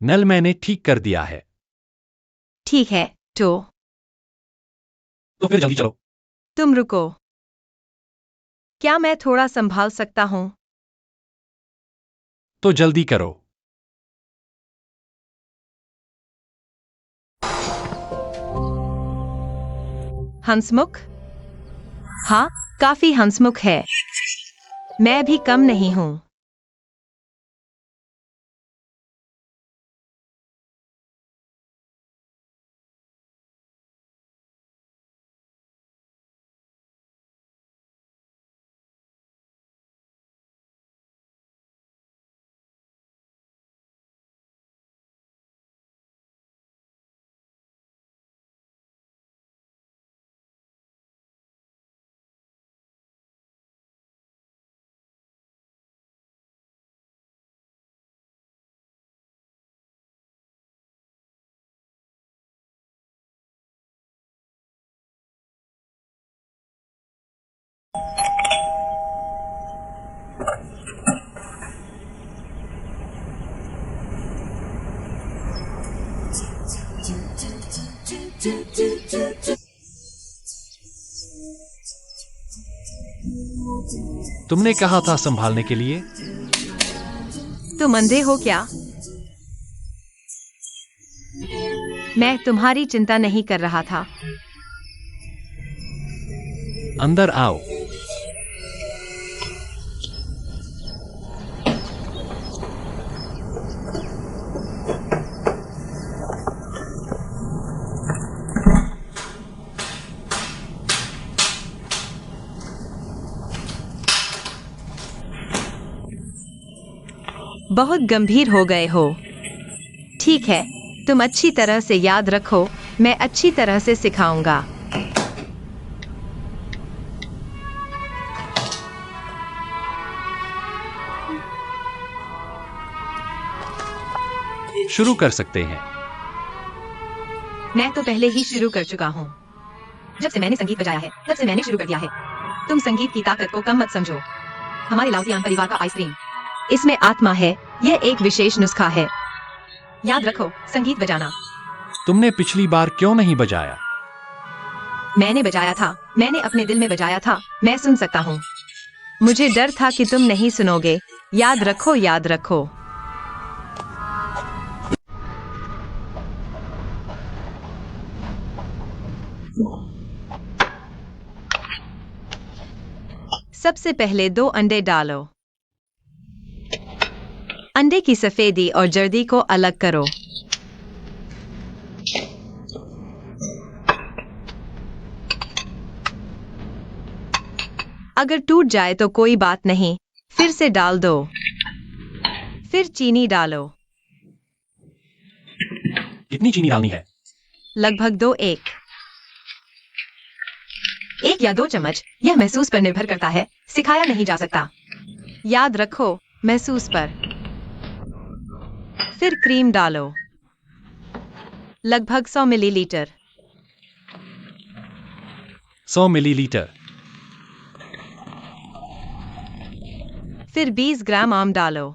नल मैंने ठीक कर दिया है। ठीक है, तो फिर जल्दी चलो। तुम रुको। क्या मैं थोड़ा संभाल सकता हूँ? तो जल्दी करो। हंसमुख? हाँ, काफी हंसमुख है। मैं भी कम नहीं हूँ। तुमने कहा था संभालने के लिए। तुम अंधे हो क्या? मैं तुम्हारी चिंता नहीं कर रहा था। अंदर आओ। बहुत गंभीर हो गए हो। ठीक है, तुम अच्छी तरह से याद रखो, मैं अच्छी तरह से सिखाऊंगा। शुरू कर सकते हैं। मैं तो पहले ही शुरू कर चुका हूँ। जब से मैंने संगीत बजाया है, तब से मैंने शुरू कर दिया है। तुम संगीत की ताकत को कम मत समझो। हमारे लाउतियान परिवार का आइसक्रीम, इसमें आत्मा है, यह एक विशेष नुस्खा है। याद रखो, संगीत बजाना। तुमने पिछली बार क्यों नहीं बजाया? मैंने बजाया था, मैंने अपने दिल में बजाया था, मैं सुन सकता हूँ। मुझे डर था कि तुम नहीं सुनोगे। याद रखो, याद रखो। सबसे पहले 2 अंडे डालो। अंडे की सफेदी और जर्दी को अलग करो। अगर टूट जाए तो कोई बात नहीं, फिर से डाल दो। फिर चीनी डालो। कितनी चीनी डालनी है? लगभग 1 या 2 चम्मच, यह महसूस पर निर्भर करता है, सिखाया नहीं जा सकता। याद रखो, महसूस पर। फिर क्रीम डालो, लगभग 100 मिलीलीटर। 100 मिलीलीटर। फिर 20 ग्राम आम डालो।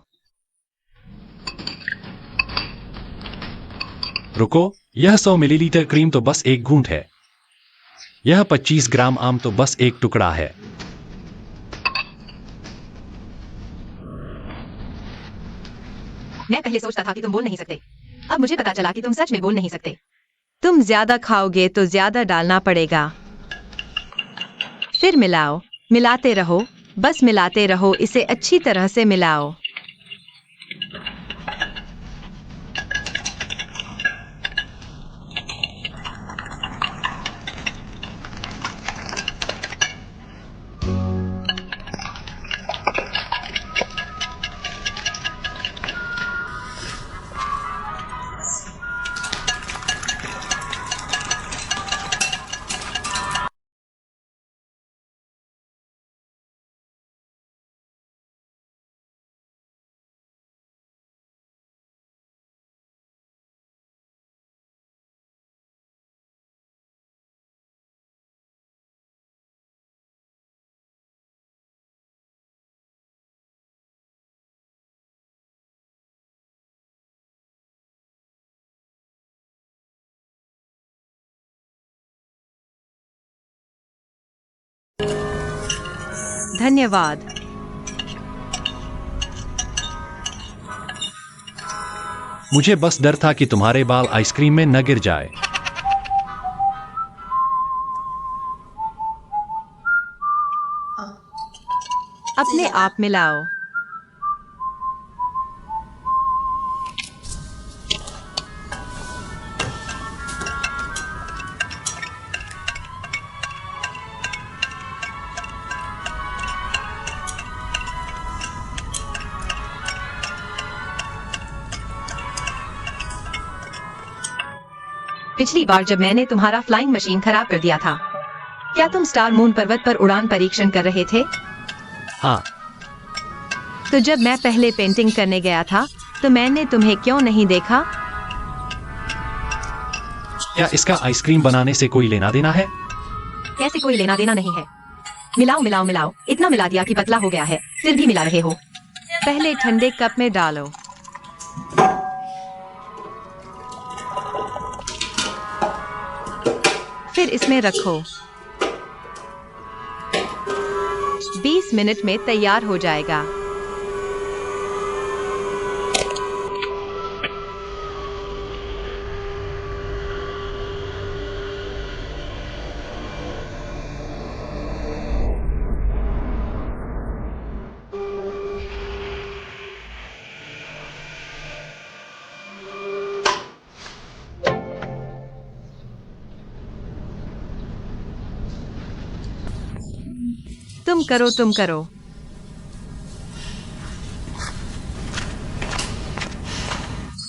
रुको, यह 100 मिलीलीटर क्रीम तो बस एक घूंट है। यह 25 ग्राम आम तो बस एक टुकड़ा है। मैं पहले सोचता था कि तुम बोल नहीं सकते, अब मुझे पता चला कि तुम सच में बोल नहीं सकते। तुम ज्यादा खाओगे तो ज्यादा डालना पड़ेगा। फिर मिलाओ, मिलाते रहो, बस मिलाते रहो, इसे अच्छी तरह से मिलाओ। धन्यवाद। मुझे बस डर था कि तुम्हारे बाल आइसक्रीम में न गिर जाए। अपने आप मिलाओ। पिछली बार जब मैंने तुम्हारा फ्लाइंग मशीन खराब कर दिया था, क्या तुम स्टार मून पर्वत पर उड़ान परीक्षण कर रहे थे? हाँ। तो जब मैं पहले पेंटिंग करने गया था, तो मैंने तुम्हें क्यों नहीं देखा? क्या इसका आइसक्रीम बनाने से कोई लेना देना है? कैसे कोई लेना देना नहीं है? मिलाओ मिलाओ मिलाओ, इतना मिला दिया कि पतला हो गया है, फिर भी मिला रहे हो। पहले ठंडे कप में डालो। फिर इसमें रखो। 20 मिनट में तैयार हो जाएगा। तुम करो, तुम करो।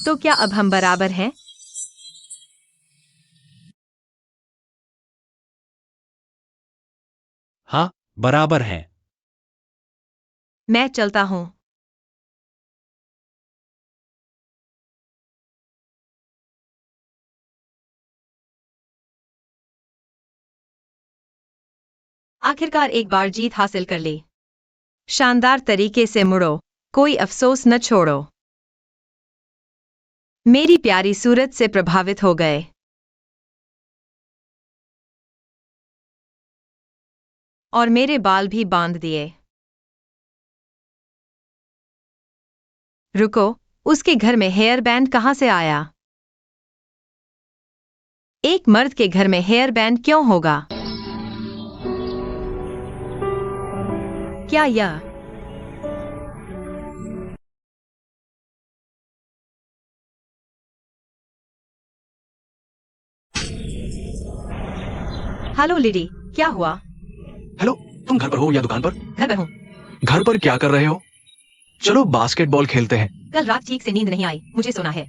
तो क्या अब हम बराबर हैं? हाँ, बराबर हैं। मैं चलता हूँ। आखिरकार एक बार जीत हासिल कर ली। शानदार तरीके से मुड़ो, कोई अफसोस न छोड़ो। मेरी प्यारी सूरत से प्रभावित हो गए। और मेरे बाल भी बांध दिए। रुको, उसके घर में हेयर बैंड कहाँ से आया? एक मर्द के घर में हेयर बैंड क्यों होगा? क्या यह हेलो लिडी, क्या हुआ? हेलो, तुम घर पर हो या दुकान पर? घर पर हूँ। घर पर क्या कर रहे हो? चलो बास्केटबॉल खेलते हैं। कल रात ठीक से नींद नहीं आई, मुझे सोना है।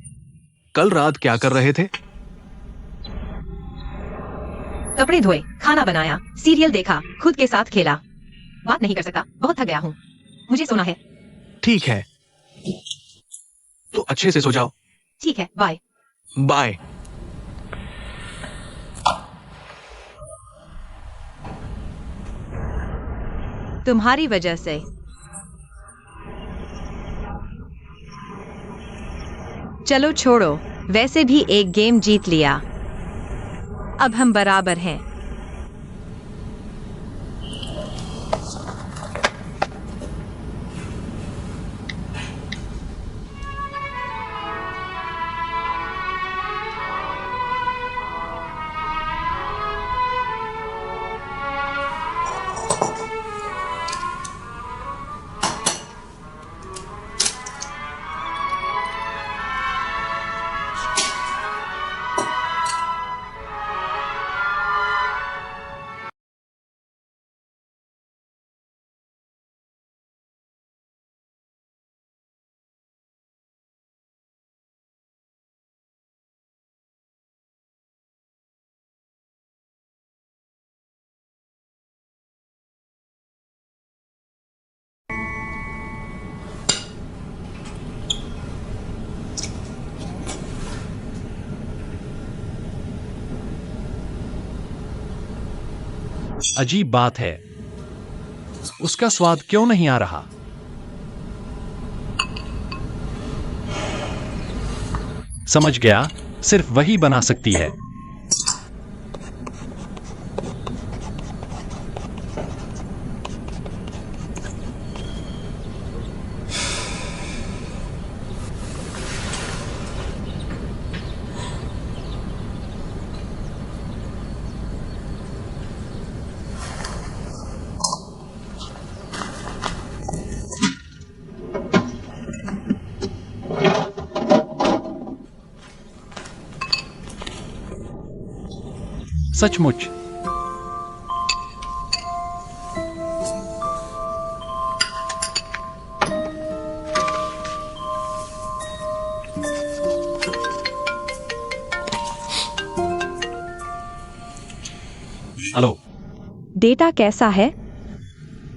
कल रात क्या कर रहे थे? कपड़े धोए, खाना बनाया, सीरियल देखा, खुद के साथ खेला। बात नहीं कर सकता, बहुत थक गया हूँ। मुझे सोना है। ठीक है, तो अच्छे से सो जाओ। ठीक है, बाय। बाय। तुम्हारी वजह से। चलो छोड़ो, वैसे भी एक गेम जीत लिया। अब हम बराबर हैं। अजीब बात है, उसका स्वाद क्यों नहीं आ रहा? समझ गया, सिर्फ वही बना सकती है। सचमुच। हेलो, डेटा कैसा है?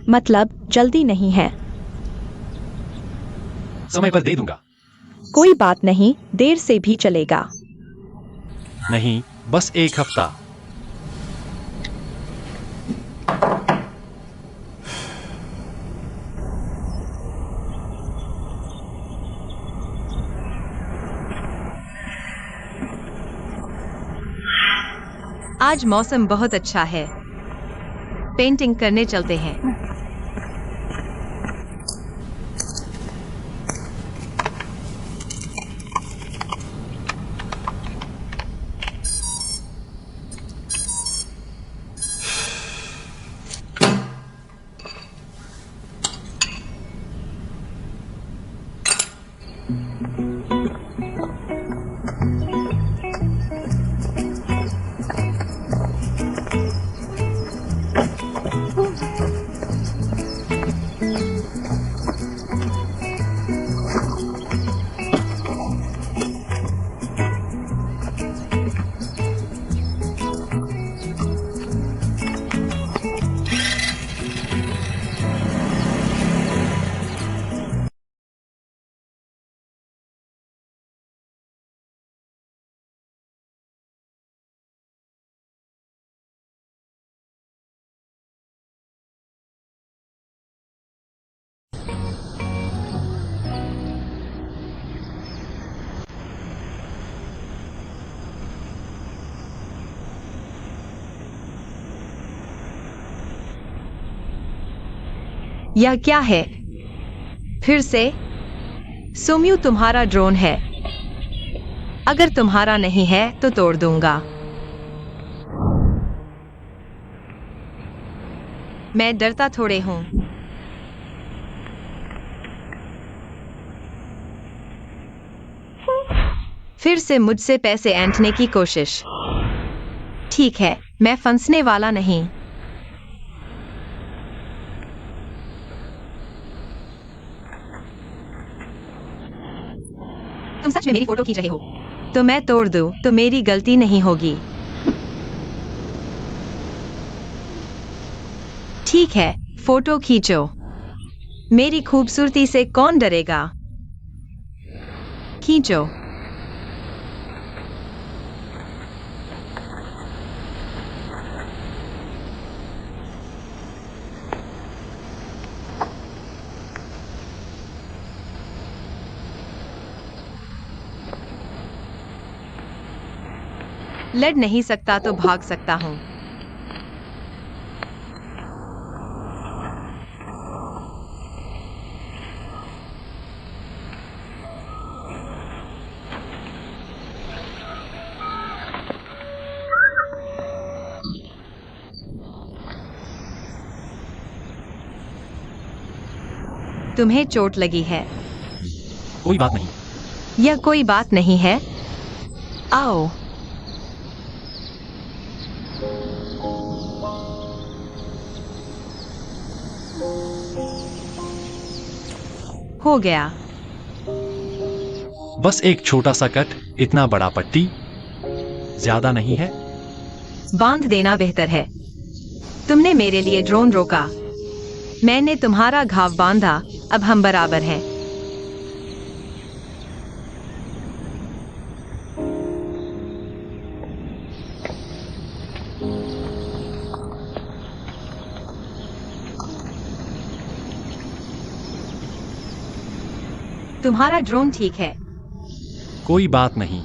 मतलब जल्दी नहीं है। समय पर दे दूंगा। कोई बात नहीं, देर से भी चलेगा। नहीं, बस एक हफ्ता। आज मौसम बहुत अच्छा है। पेंटिंग करने चलते हैं। यह क्या है? फिर से? सुम्यू तुम्हारा ड्रोन है। अगर तुम्हारा नहीं है तो तोड़ दूंगा। मैं डरता थोड़े हूं। फिर से मुझसे पैसे ऐंठने की कोशिश। ठीक है, मैं फंसने वाला नहीं। तुम सच में मेरी फोटो खींच रहे हो? तो मैं तोड़ दूं तो मेरी गलती नहीं होगी। ठीक है, फोटो खींचो। मेरी खूबसूरती से कौन डरेगा? खींचो। लड़ नहीं सकता तो भाग सकता हूं। तुम्हें चोट लगी है? कोई बात नहीं। यह कोई बात नहीं है। आओ। हो गया। बस एक छोटा सा कट, इतना बड़ा पट्टी ज्यादा नहीं है। बांध देना बेहतर है। तुमने मेरे लिए ड्रोन रोका, मैंने तुम्हारा घाव बांधा। अब हम बराबर हैं। तुम्हारा ड्रोन ठीक है। कोई बात नहीं।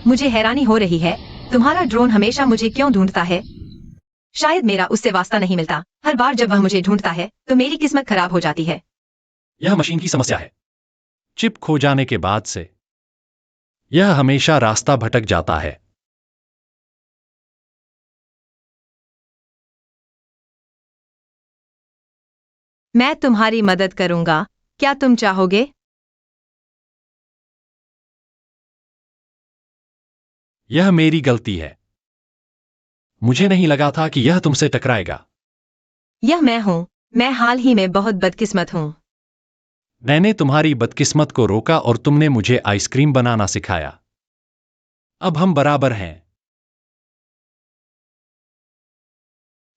मुझे हैरानी हो रही है, तुम्हारा ड्रोन हमेशा मुझे क्यों ढूंढता है? शायद मेरा उससे वास्ता नहीं मिलता। हर बार जब वह मुझे ढूंढता है तो मेरी किस्मत खराब हो जाती है। यह मशीन की समस्या है। चिप खो जाने के बाद से यह हमेशा रास्ता भटक जाता है। मैं तुम्हारी मदद करूंगा, क्या तुम चाहोगे? यह मेरी गलती है। मुझे नहीं लगा था कि यह तुमसे टकराएगा। यह मैं हूं। मैं हाल ही में बहुत बदकिस्मत हूं। मैंने तुम्हारी बदकिस्मत को रोका और तुमने मुझे आइसक्रीम बनाना सिखाया। अब हम बराबर हैं।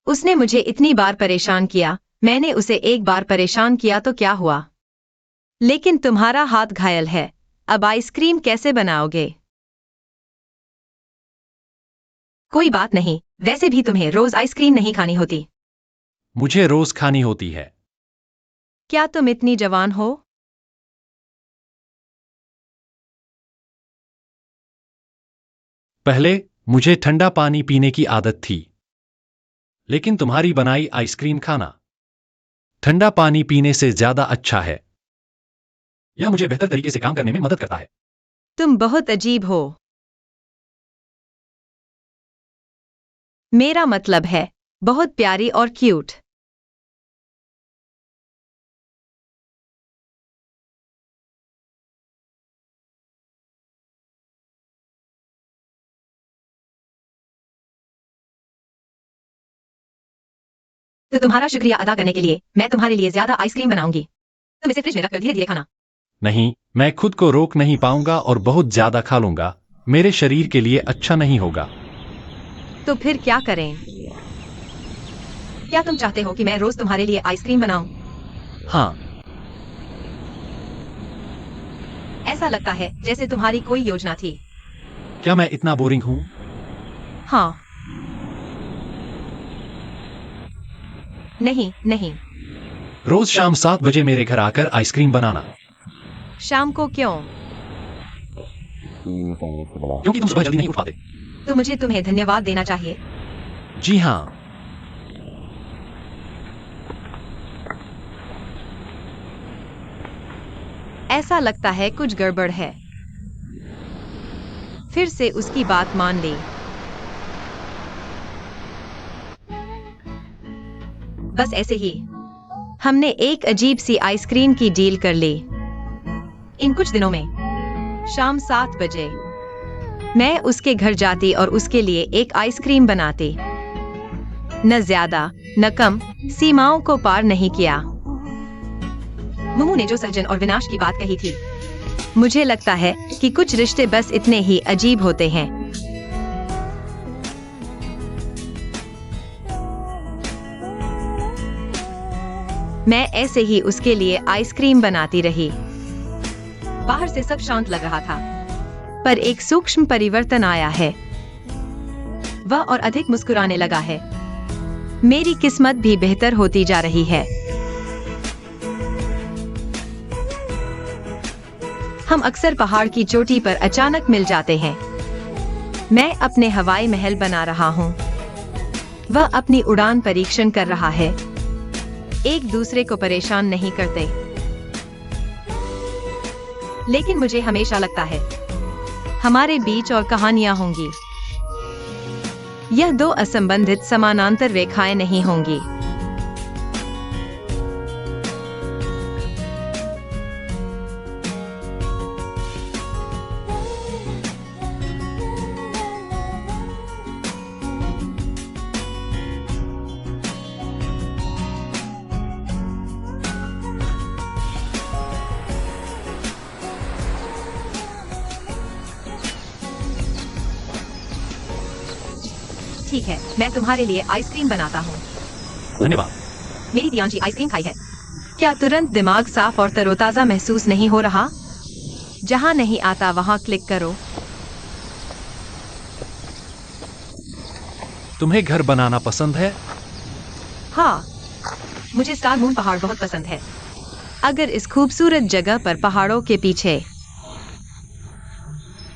उसने मुझे इतनी बार परेशान किया, मैंने उसे एक बार परेशान किया तो क्या हुआ? लेकिन तुम्हारा हाथ घायल है। अब आइसक्रीम कैसे बनाओगे? कोई बात नहीं, वैसे भी तुम्हें रोज आइसक्रीम नहीं खानी होती। मुझे रोज खानी होती है। क्या तुम इतनी जवान हो? पहले मुझे ठंडा पानी पीने की आदत थी, लेकिन तुम्हारी बनाई आइसक्रीम खाना ठंडा पानी पीने से ज्यादा अच्छा है। यह मुझे बेहतर तरीके से काम करने में मदद करता है। तुम बहुत अजीब हो। मेरा मतलब है, बहुत प्यारी और क्यूट। तो तुम्हारा शुक्रिया अदा करने के लिए मैं तुम्हारे लिए ज्यादा आइसक्रीम बनाऊंगी। तुम इसे फ्रिज में रखकर धीरे धीरे खाना। नहीं, मैं खुद को रोक नहीं पाऊंगा और बहुत ज्यादा खा लूंगा। मेरे शरीर के लिए अच्छा नहीं होगा। तो फिर क्या करें? क्या तुम चाहते हो कि मैं रोज तुम्हारे लिए आइसक्रीम बनाऊं? हाँ। ऐसा लगता है जैसे तुम्हारी कोई योजना थी। क्या मैं इतना बोरिंग हूं? हाँ। नहीं नहीं। रोज शाम 7 बजे मेरे घर आकर आइसक्रीम बनाना। शाम को क्यों? क्योंकि तुम सुबह जल्दी नहीं उठ पाते। तो मुझे तुम्हें धन्यवाद देना चाहिए। जी हाँ। ऐसा लगता है कुछ गड़बड़ है। फिर से उसकी बात मान ली। बस ऐसे ही हमने एक अजीब सी आइसक्रीम की डील कर ली। इन कुछ दिनों में शाम 7 बजे मैं उसके घर जाती और उसके लिए एक आइसक्रीम बनाती। न ज्यादा न कम, सीमाओं को पार नहीं किया। मुमू ने जो सर्जन और विनाश की बात कही थी, मुझे लगता है कि कुछ रिश्ते बस इतने ही अजीब होते हैं। मैं ऐसे ही उसके लिए आइसक्रीम बनाती रही। बाहर से सब शांत लग रहा था, पर एक सूक्ष्म परिवर्तन आया है। वह और अधिक मुस्कुराने लगा है। मेरी किस्मत भी बेहतर होती जा रही है। हम अक्सर पहाड़ की चोटी पर अचानक मिल जाते हैं। मैं अपने हवाई महल बना रहा हूँ, वह अपनी उड़ान परीक्षण कर रहा है। एक दूसरे को परेशान नहीं करते, लेकिन मुझे हमेशा लगता है हमारे बीच और कहानियां होंगी। यह दो असंबंधित समानांतर रेखाएं नहीं होंगी। ठीक है, मैं तुम्हारे लिए आइसक्रीम बनाता हूँ। धन्यवाद। मेरी दियांशी आइसक्रीम खाई है। क्या तुरंत दिमाग साफ और तरोताजा महसूस नहीं हो रहा? जहाँ नहीं आता वहाँ क्लिक करो। तुम्हें घर बनाना पसंद है? हाँ, मुझे स्टार मून पहाड़ बहुत पसंद है। अगर इस खूबसूरत जगह पर पहाड़ों के पीछे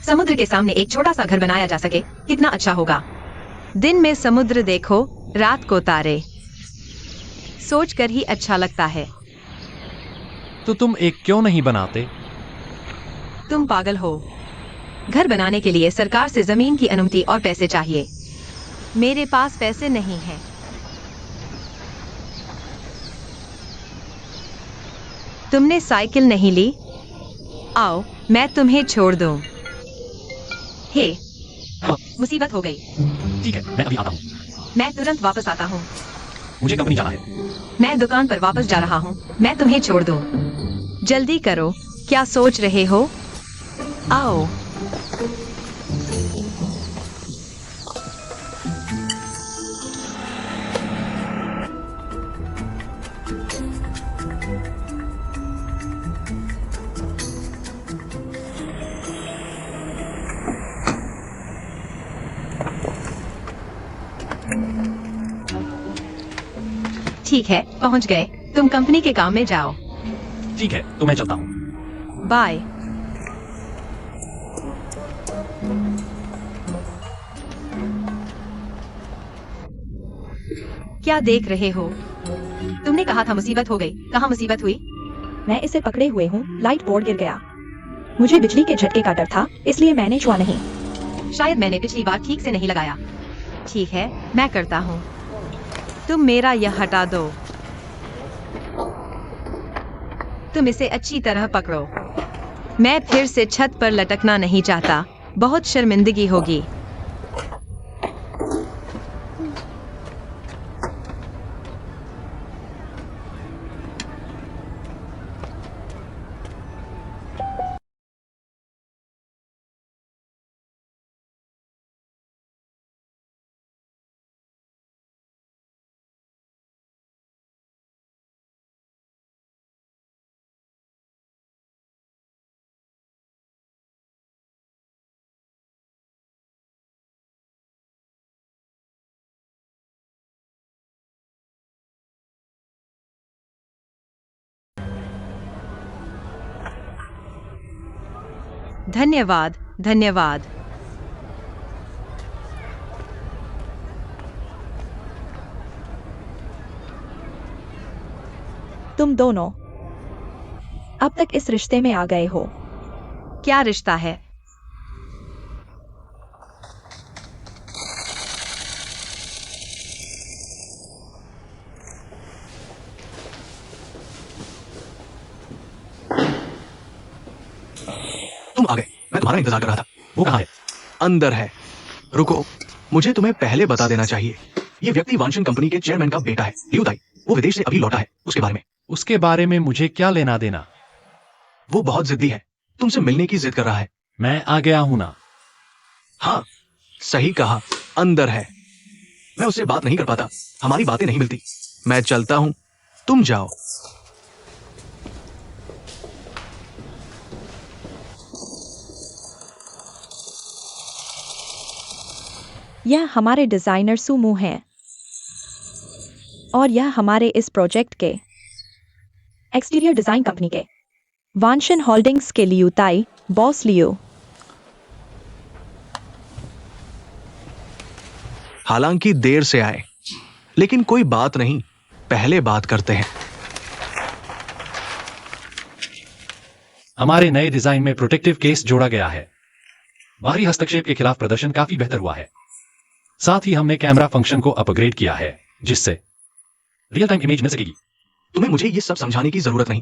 समुद्र के सामने एक छोटा सा घर बनाया जा सके, कितना अच्छा होगा। दिन में समुद्र देखो, रात को तारे। सोचकर ही अच्छा लगता है। तो तुम एक क्यों नहीं बनाते? तुम पागल हो। घर बनाने के लिए सरकार से जमीन की अनुमति और पैसे चाहिए। मेरे पास पैसे नहीं हैं। तुमने साइकिल नहीं ली? आओ, मैं तुम्हें छोड़ दूं। हे, मुसीबत हो गई। ठीक है, मैं अभी आता हूँ। मैं तुरंत वापस आता हूँ। मुझे कंपनी जाना है। मैं दुकान पर वापस जा रहा हूँ। मैं तुम्हें छोड़ दूं। जल्दी करो, क्या सोच रहे हो? आओ। ठीक है, पहुंच गए। तुम कंपनी के काम में जाओ। ठीक है, तो मैं चलता हूँ। बाय। क्या देख रहे हो? तुमने कहा था मुसीबत हो गई। कहाँ मुसीबत हुई? मैं इसे पकड़े हुए हूँ, लाइट बोर्ड गिर गया। मुझे बिजली के झटके का डर था, इसलिए मैंने छुआ नहीं। शायद मैंने पिछली बार ठीक से नहीं लगाया। ठीक है, मैं करता हूँ। तुम मेरा यह हटा दो। तुम इसे अच्छी तरह पकड़ो। मैं फिर से छत पर लटकना नहीं चाहता, बहुत शर्मिंदगी होगी। धन्यवाद, धन्यवाद। तुम दोनों अब तक इस रिश्ते में आ गए हो। क्या रिश्ता है? तुम आ गए, मैं तुम्हारा इंतजार कर रहा था। वो कहाँ है? अंदर है। रुको, मुझे तुम्हें पहले बता देना चाहिए। ये व्यक्ति वांशन कंपनी के चेयरमैन का बेटा है, लियू ताई। वो विदेश से अभी लौटा है। उसके बारे में उसके बारे में मुझे क्या लेना देना? वो बहुत जिद्दी है, तुमसे मिलने की जिद कर रहा है। मैं आ गया हूं ना। हाँ, सही कहा, अंदर है। मैं उससे बात नहीं कर पाता, हमारी बातें नहीं मिलती। मैं चलता हूं, तुम जाओ। यह हमारे डिजाइनर सुमू हैं और यह हमारे इस प्रोजेक्ट के एक्सटीरियर डिजाइन कंपनी के वांशन होल्डिंग्स के लियू ताई, बॉस लियू। हालांकि देर से आए, लेकिन कोई बात नहीं, पहले बात करते हैं। हमारे नए डिजाइन में प्रोटेक्टिव केस जोड़ा गया है। बाहरी हस्तक्षेप के खिलाफ प्रदर्शन काफी बेहतर हुआ है। साथ ही हमने कैमरा फंक्शन को अपग्रेड किया है, जिससे रियल टाइम इमेज मिल सकेगी। तुम्हें मुझे ये सब समझाने की जरूरत नहीं।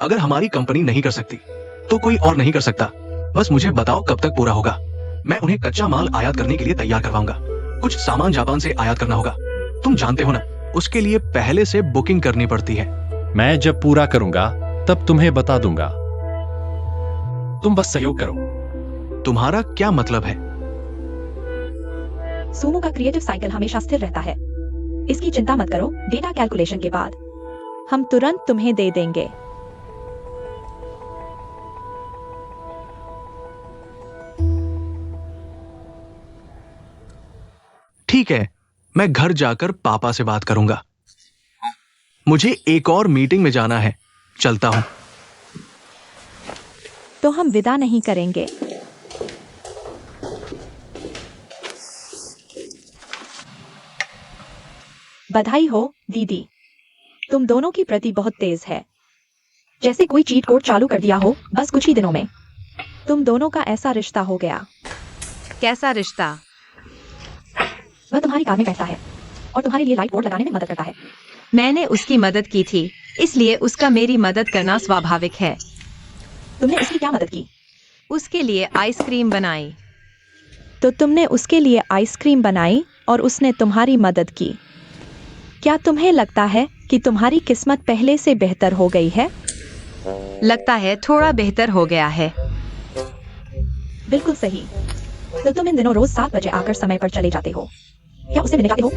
अगर हमारी कंपनी नहीं कर सकती तो कोई और नहीं कर सकता। बस मुझे बताओ कब तक पूरा होगा। मैं उन्हें कच्चा माल आयात करने के लिए तैयार करवाऊंगा। कुछ सामान जापान से आयात करना होगा, तुम जानते हो ना। उसके लिए पहले से बुकिंग करनी पड़ती है। मैं जब पूरा करूंगा तब तुम्हें बता दूंगा। तुम बस सहयोग करो। तुम्हारा क्या मतलब है? सुमो का क्रिएटिव साइकिल हमेशा स्थिर रहता है। इसकी चिंता मत करो, डेटा कैलकुलेशन के बाद हम तुरंत तुम्हें दे देंगे। ठीक है, मैं घर जाकर पापा से बात करूंगा। मुझे एक और मीटिंग में जाना है, चलता हूं। तो हम विदा नहीं करेंगे। बधाई हो दीदी, तुम दोनों की प्रति बहुत तेज है। जैसे कोई चीट कोड चालू कर दिया हो बस कुछ ही दिनों में। तुम दोनों का ऐसा रिश्ता हो गया। कैसा रिश्ता? वह तुम्हारी कार में बैठता है और तुम्हारे लिए लाइट बोर्ड लगाने में मदद करता है। मैंने उसकी मदद की थी, इसलिए उसका मेरी मदद करना स्वाभाविक है। तुमने उसकी क्या मदद की? उसके लिए आइसक्रीम बनाई। तो तुमने उसके लिए आइसक्रीम बनाई और उसने तुम्हारी मदद की। क्या तुम्हें लगता है कि तुम्हारी किस्मत पहले से बेहतर हो गई है? लगता है थोड़ा बेहतर हो गया है। बिल्कुल सही। तो तुम इन दिनों रोज 7 बजे आकर समय पर चले जाते हो। क्या उसे मिलने जाते हो?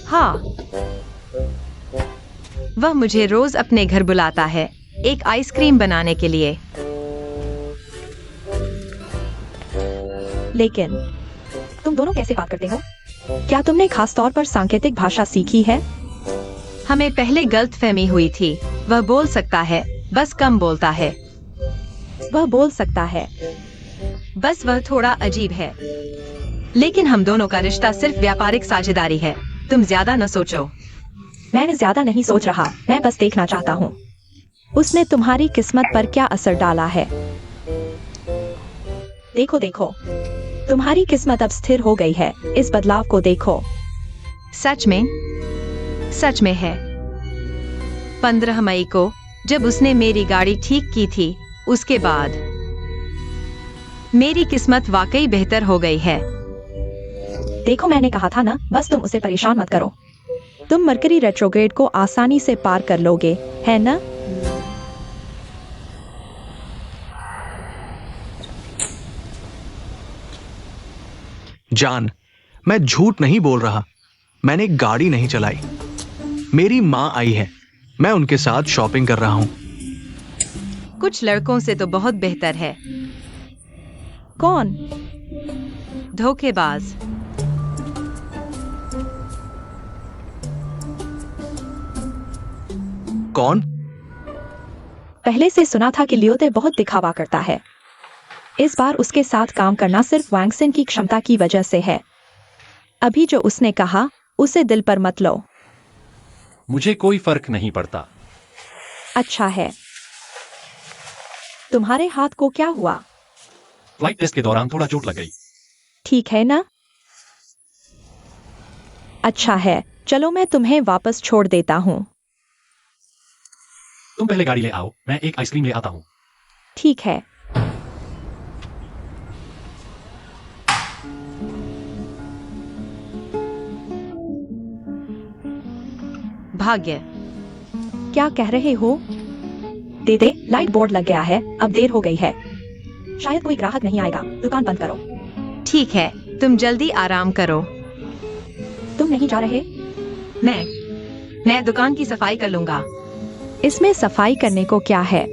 हाँ, वह मुझे रोज अपने घर बुलाता है एक आइसक्रीम बनाने के लिए। लेकिन तुम दोनों कैसे बात करते हो? क्या तुमने खास तौर पर सांकेतिक भाषा सीखी है? हमें पहले गलतफहमी हुई थी। वह बोल सकता है, बस कम बोलता है। वह बोल सकता है, बस वह थोड़ा अजीब है। लेकिन हम दोनों का रिश्ता सिर्फ व्यापारिक साझेदारी है। तुम ज्यादा न सोचो। मैं ज्यादा नहीं सोच रहा, मैं बस देखना चाहता हूँ उसने तुम्हारी किस्मत पर क्या असर डाला है। देखो देखो, तुम्हारी किस्मत अब स्थिर हो गई है। इस बदलाव को देखो। सच में? सच में है। 15 मई को जब उसने मेरी गाड़ी ठीक की थी, उसके बाद मेरी किस्मत वाकई बेहतर हो गई है। देखो मैंने कहा था ना, बस तुम उसे परेशान मत करो। तुम मरकरी रेट्रोग्रेड को आसानी से पार कर लोगे, है ना? जान, मैं झूठ नहीं बोल रहा। मैंने गाड़ी नहीं चलाई। मेरी माँ आई है, मैं उनके साथ शॉपिंग कर रहा हूँ। कुछ लड़कों से तो बहुत बेहतर है। कौन? धोखेबाज। कौन? पहले से सुना था कि लियोते बहुत दिखावा करता है। इस बार उसके साथ काम करना सिर्फ वैंगसन की क्षमता की वजह से है। अभी जो उसने कहा उसे दिल पर मत लो। मुझे कोई फर्क नहीं पड़ता। अच्छा है। तुम्हारे हाथ को क्या हुआ? फ्लाइट टेस्ट के दौरान थोड़ा चोट लग गई। ठीक है ना? अच्छा है, चलो मैं तुम्हें वापस छोड़ देता हूँ। तुम पहले गाड़ी ले आओ, मैं एक आइसक्रीम ले आता हूँ। ठीक है। भाग्य। क्या कह रहे हो? दे दे, लाइट बोर्ड लग गया है, अब देर हो गई है। शायद कोई ग्राहक नहीं आएगा, दुकान बंद करो। ठीक है, तुम जल्दी आराम करो। तुम नहीं जा रहे? मैं दुकान की सफाई कर लूंगा। इसमें सफाई करने को क्या है?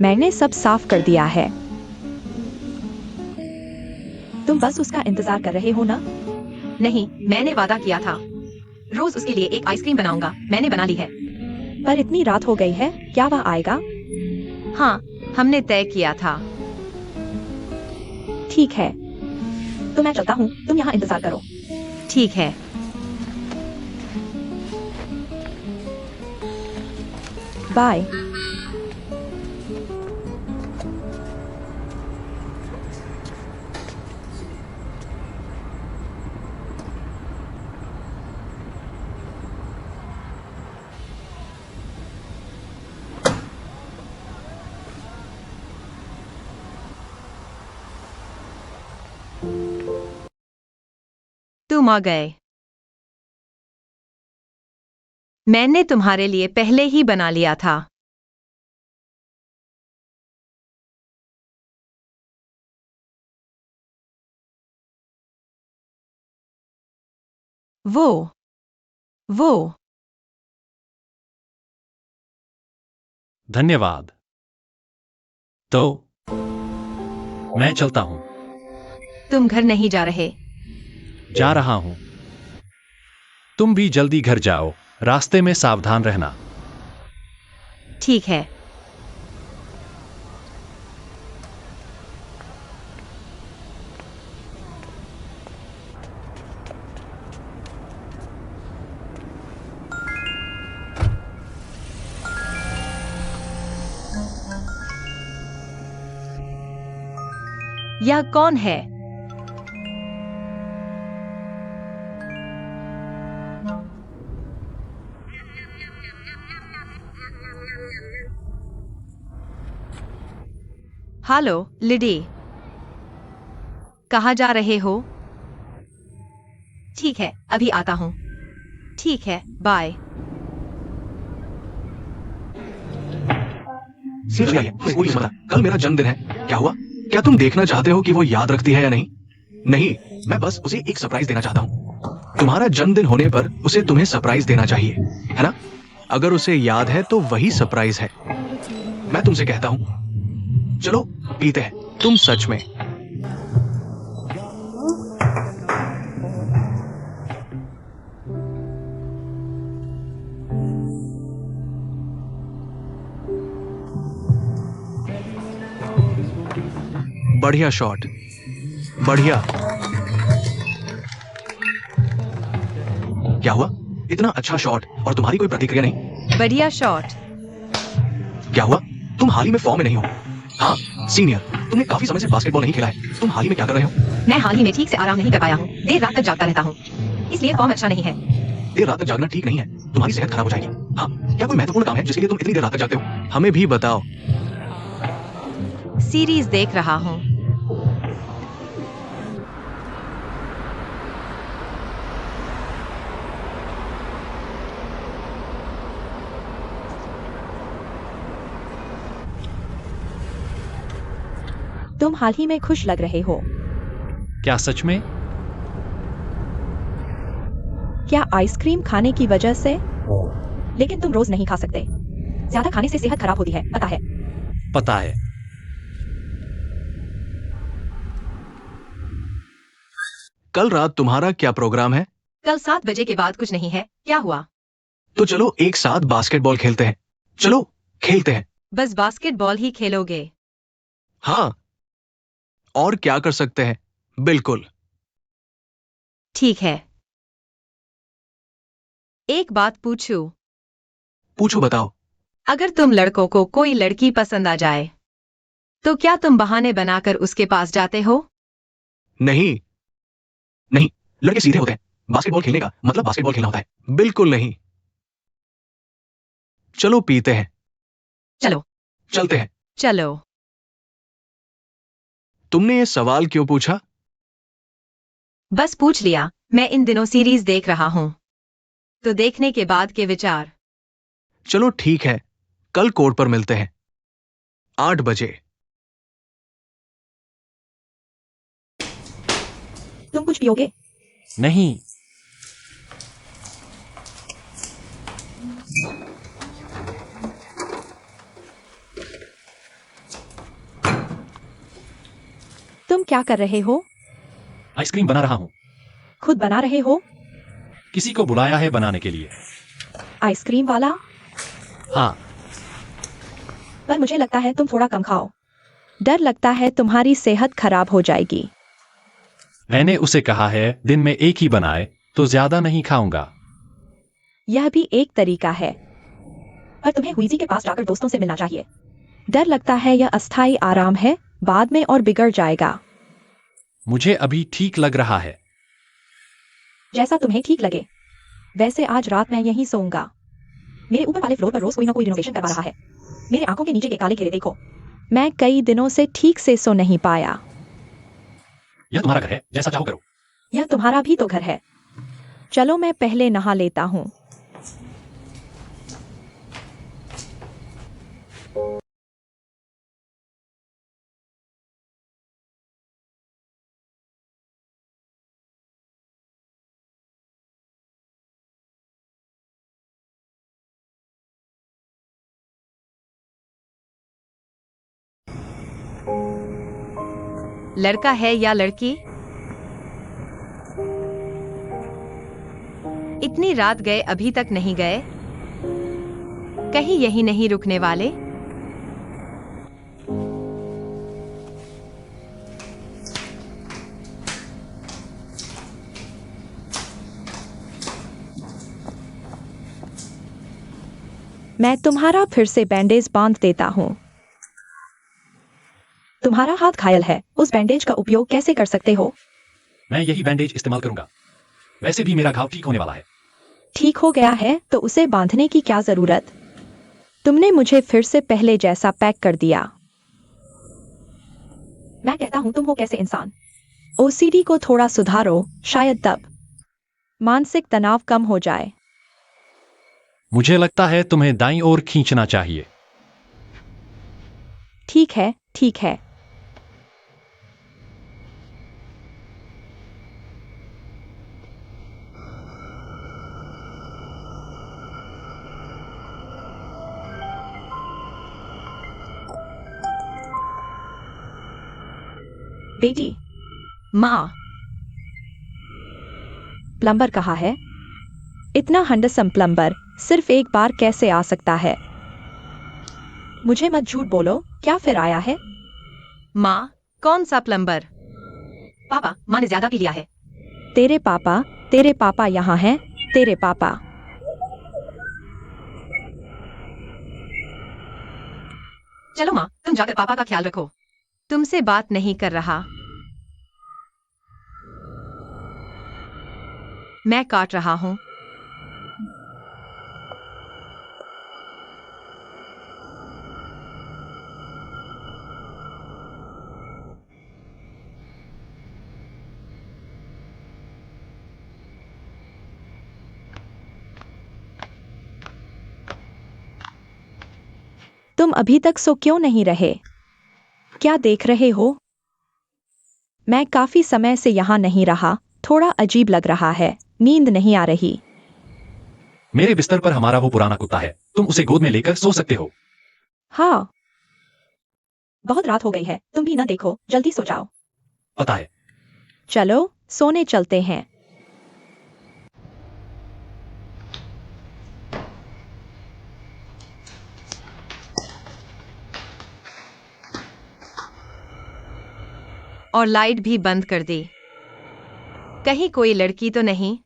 मैंने सब साफ कर दिया है। तुम बस उसका इंतजार कर रहे हो ना? नहीं, मैंने वादा किया था, रोज उसके लिए एक आइसक्रीम बनाऊंगा। मैंने बना ली है। पर इतनी रात हो गई है, क्या वह आएगा? हाँ, हमने तय किया था। ठीक है, तो मैं चलता हूँ, तुम यहाँ इंतजार करो। ठीक है। बाय। तुम आ गए। मैंने तुम्हारे लिए पहले ही बना लिया था। वो धन्यवाद। तो मैं चलता हूँ। तुम घर नहीं जा रहे? जा रहा हूँ। तुम भी जल्दी घर जाओ, रास्ते में सावधान रहना। ठीक है। यह कौन है? हेलो लिडी, कहाँ जा रहे हो? ठीक है, अभी आता हूँ। ठीक है, बाय। सीरियसली, कोई मत। कल मेरा जन्मदिन है। क्या हुआ? क्या तुम देखना चाहते हो कि वो याद रखती है या नहीं? नहीं, मैं बस उसे एक सरप्राइज देना चाहता हूँ। तुम्हारा जन्मदिन होने पर उसे तुम्हें सरप्राइज देना चाहिए, है ना? अगर उसे याद है तो वही सरप्राइज है। मैं तुमसे कहता हूँ, चलो पीते हैं। तुम सच में बढ़िया शॉट, बढ़िया। क्या हुआ? इतना अच्छा शॉट और तुम्हारी कोई प्रतिक्रिया नहीं? बढ़िया शॉट। क्या हुआ? तुम हाल ही में फॉर्म में नहीं हो। हाँ सीनियर, तुमने काफी समय से बास्केटबॉल नहीं खेला है। तुम हाल ही में क्या कर रहे हो? मैं हाल ही में ठीक से आराम नहीं कर पाया हूँ। देर रात तक जागता रहता हूँ, इसलिए फॉर्म अच्छा नहीं है। देर रात तक जागना ठीक नहीं है, तुम्हारी सेहत खराब हो जाएगी। हाँ, क्या कोई महत्वपूर्ण काम है जिसके लिए तुम इतनी देर रात तक जागते हो? हमें भी बताओ। सीरीज देख रहा हूँ। तुम हाल ही में खुश लग रहे हो। क्या सच में? क्या आइसक्रीम खाने की वजह से? लेकिन तुम रोज नहीं खा सकते, ज्यादा खाने से सेहत खराब होती है, पता है? पता है। कल रात तुम्हारा क्या प्रोग्राम है? कल 7 बजे के बाद कुछ नहीं है। क्या हुआ? तो चलो एक साथ बास्केटबॉल खेलते हैं। चलो खेलते हैं। बस बास्केटबॉल ही खेलोगे? हाँ, और क्या कर सकते हैं? बिल्कुल। ठीक है। एक बात पूछूं? पूछो, बताओ। अगर तुम लड़कों को कोई लड़की पसंद आ जाए तो क्या तुम बहाने बनाकर उसके पास जाते हो? नहीं, नहीं, लड़के सीधे होते हैं। बास्केटबॉल खेलने का मतलब बास्केटबॉल खेलना होता है। बिल्कुल नहीं। चलो पीते हैं। चलो। चलते हैं। चलो। तुमने ये सवाल क्यों पूछा? बस पूछ लिया। मैं इन दिनों सीरीज देख रहा हूं, तो देखने के बाद के विचार। चलो ठीक है, कल कोर्ट पर मिलते हैं 8 बजे। तुम कुछ पियोगे? नहीं। तुम क्या कर रहे हो? आइसक्रीम बना रहा हूँ। खुद बना रहे हो? किसी को बुलाया है बनाने के लिए। आइसक्रीम वाला? हाँ। पर मुझे लगता है तुम थोड़ा कम खाओ। डर लगता है तुम्हारी सेहत खराब हो जाएगी। मैंने उसे कहा है दिन में एक ही बनाए, तो ज्यादा नहीं खाऊंगा। यह भी एक तरीका है। पर तुम्हें हुईजी के पास जाकर दोस्तों से मिलना चाहिए। डर लगता है यह अस्थायी आराम है, बाद में और बिगड़ जाएगा। मुझे अभी ठीक लग रहा है। जैसा तुम्हें ठीक लगे। वैसे आज रात मैं यहीं सोऊंगा। मेरे ऊपर वाले फ्लोर पर रोज कोई ना कोई रिनोवेशन करवा रहा है। मेरे आंखों के नीचे के काले घेरे देखो। मैं कई दिनों से ठीक से सो नहीं पाया। यह तुम्हारा घर है, जैसा चाहो करो। यह तुम्हारा भी तो घर है। चलो मैं पहले नहा लेता हूँ। लड़का है या लड़की? इतनी रात गए अभी तक नहीं गए? कहीं यही नहीं रुकने वाले? मैं तुम्हारा फिर से बैंडेज बांध देता हूँ। तुम्हारा हाथ घायल है, उस बैंडेज का उपयोग कैसे कर सकते हो? मैं यही बैंडेज इस्तेमाल करूंगा। वैसे भी मेरा घाव ठीक होने वाला है। ठीक हो गया है तो उसे बांधने की क्या जरूरत? तुमने मुझे फिर से पहले जैसा पैक कर दिया। मैं कहता हूँ तुम हो कैसे इंसान। ओसीडी को थोड़ा सुधारो, शायद तब मानसिक तनाव कम हो जाए। मुझे लगता है तुम्हें दाईं ओर खींचना चाहिए। ठीक है, ठीक है। बेटी, माँ, प्लम्बर कहाँ है? इतना हंडसम प्लम्बर सिर्फ एक बार कैसे आ सकता है? मुझे मत झूठ बोलो, क्या फिर आया है? माँ, कौन सा प्लम्बर? पापा, माँ ने ज्यादा पी लिया है। तेरे पापा यहाँ हैं, तेरे पापा। चलो माँ, तुम जाकर पापा का ख्याल रखो। तुमसे बात नहीं कर रहा। मैं काट रहा हूँ। तुम अभी तक सो क्यों नहीं रहे? क्या देख रहे हो? मैं काफी समय से यहाँ नहीं रहा, थोड़ा अजीब लग रहा है, नींद नहीं आ रही। मेरे बिस्तर पर हमारा वो पुराना कुत्ता है, तुम उसे गोद में लेकर सो सकते हो। हाँ। बहुत रात हो गई है, तुम भी ना देखो, जल्दी सो जाओ। पता है। चलो, सोने चलते हैं। और लाइट भी बंद कर दी। कहीं कोई लड़की तो नहीं?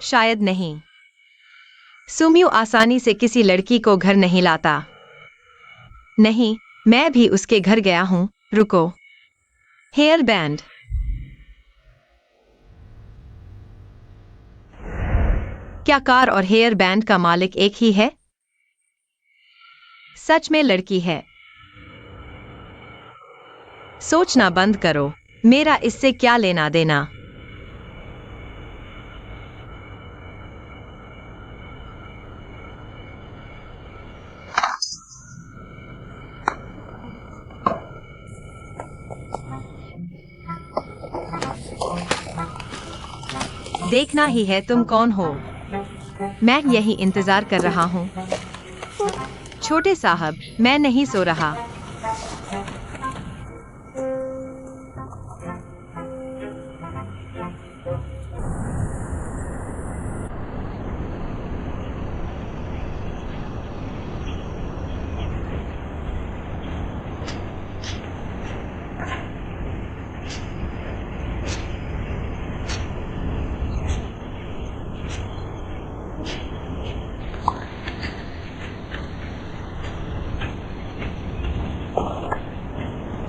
शायद नहीं। सुमियो आसानी से किसी लड़की को घर नहीं लाता। नहीं, मैं भी उसके घर गया हूं। रुको। Hair band. क्या कार और हेयर बैंड का मालिक एक ही है? सच में लड़की है। सोचना बंद करो। मेरा इससे क्या लेना देना? देखना ही है तुम कौन हो। मैं यही इंतजार कर रहा हूं। छोटे साहब, मैं नहीं सो रहा।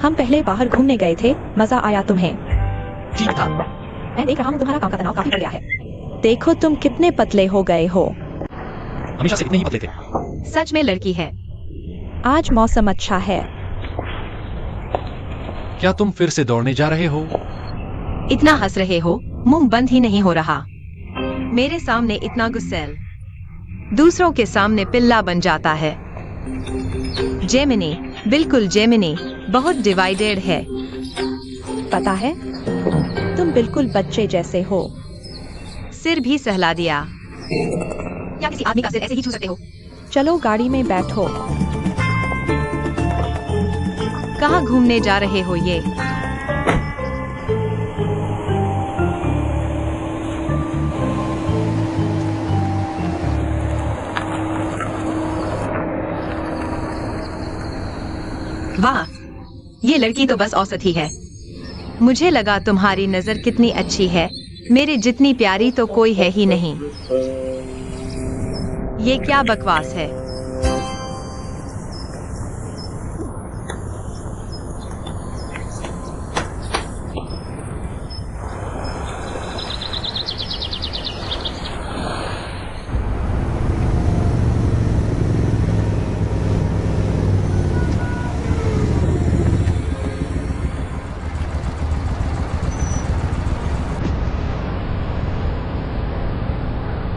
हम पहले बाहर घूमने गए थे, मजा आया तुम्हें? ठीक था। मैं देख रहा हूँ तुम्हारा काम का तनाव काफी बढ़ गया है। देखो तुम कितने पतले हो गए हो। हमेशा से इतने ही पतले थे। सच में लड़की है। आज मौसम अच्छा है। क्या तुम फिर से दौड़ने जा रहे हो? इतना हंस रहे हो, मुंह बंद ही नहीं हो रहा। मेरे सामने इतना गुस्सैल, दूसरों के सामने पिल्ला बन जाता है। जेमिनी, बिल्कुल जेमिनी, बहुत डिवाइडेड है। पता है, तुम बिल्कुल बच्चे जैसे हो। सिर भी सहला दिया। क्या किसी आदमी का सिर ऐसे ही छू सकते हो? चलो गाड़ी में बैठो। कहाँ घूमने जा रहे हो ये? वाह, ये लड़की तो बस औसत ही है। मुझे लगा तुम्हारी नजर कितनी अच्छी है। मेरे जितनी प्यारी तो कोई है ही नहीं। ये क्या बकवास है?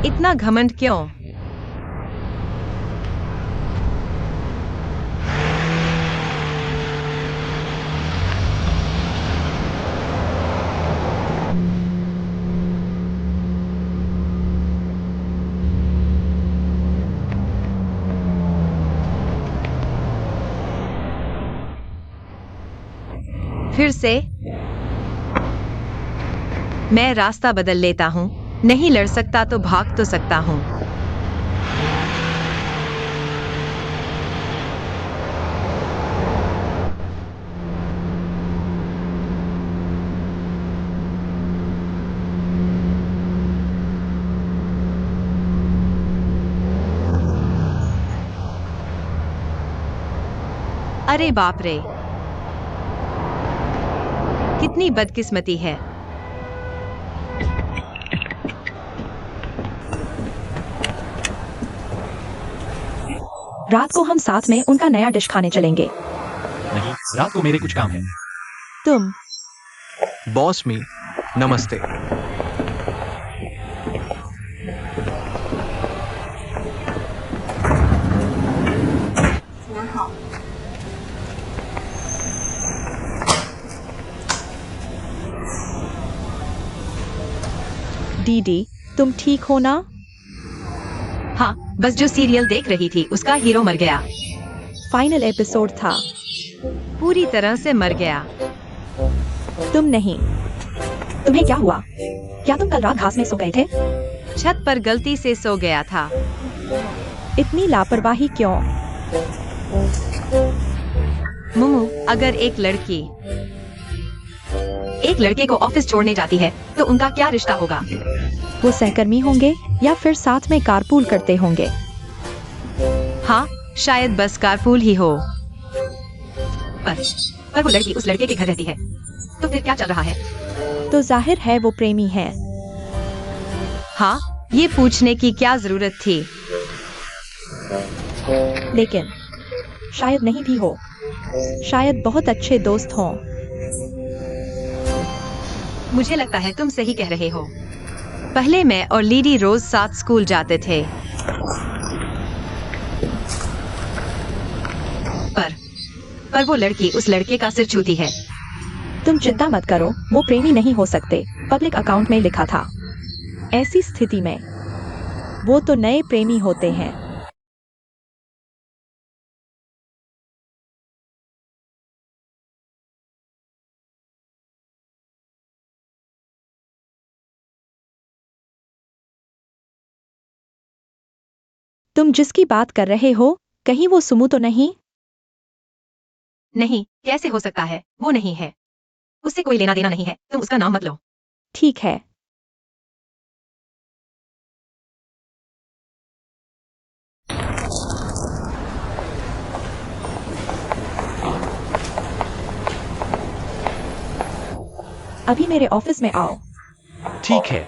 इतना घमंड क्यों? फिर से? मैं रास्ता बदल लेता हूँ। नहीं लड़ सकता तो भाग तो सकता हूँ। अरे बाप रे, कितनी बदकिस्मती है। रात को हम साथ में उनका नया डिश खाने चलेंगे। नहीं, रात को मेरे कुछ काम है। तुम बॉस मी, नमस्ते। दीदी, तुम ठीक हो ना? हाँ, बस जो सीरियल देख रही थी उसका हीरो मर गया। फाइनल एपिसोड था। पूरी तरह से मर गया। तुम नहीं। तुम्हें क्या हुआ? क्या तुम कल रात घास में सो गए थे? छत पर गलती से सो गया था। इतनी लापरवाही क्यों? मुमू, अगर एक लड़के को ऑफिस छोड़ने जाती है तो उनका क्या रिश्ता होगा? वो सहकर्मी होंगे या फिर साथ में कारपूल करते होंगे? हाँ, शायद बस कारपूल ही हो। पर वो लड़की उस लड़के के घर रहती है, तो फिर क्या चल रहा है? तो जाहिर है वो प्रेमी है। हाँ, ये पूछने की क्या जरूरत थी? लेकिन शायद नहीं भी हो। शायद बहुत अच्छे दोस्त हों। मुझे लगता है तुम सही कह रहे हो। पहले मैं और लीडी रोज साथ स्कूल जाते थे। पर वो लड़की उस लड़के का सिर छूती है। तुम चिंता मत करो, वो प्रेमी नहीं हो सकते। पब्लिक अकाउंट में लिखा था। ऐसी स्थिति में वो तो नए प्रेमी होते हैं। तुम जिसकी बात कर रहे हो, कहीं वो सुमु तो नहीं? नहीं, कैसे हो सकता है? वो नहीं है। उससे कोई लेना देना नहीं है, तुम उसका नाम मत लो। ठीक है। अभी मेरे ऑफिस में आओ। ठीक है।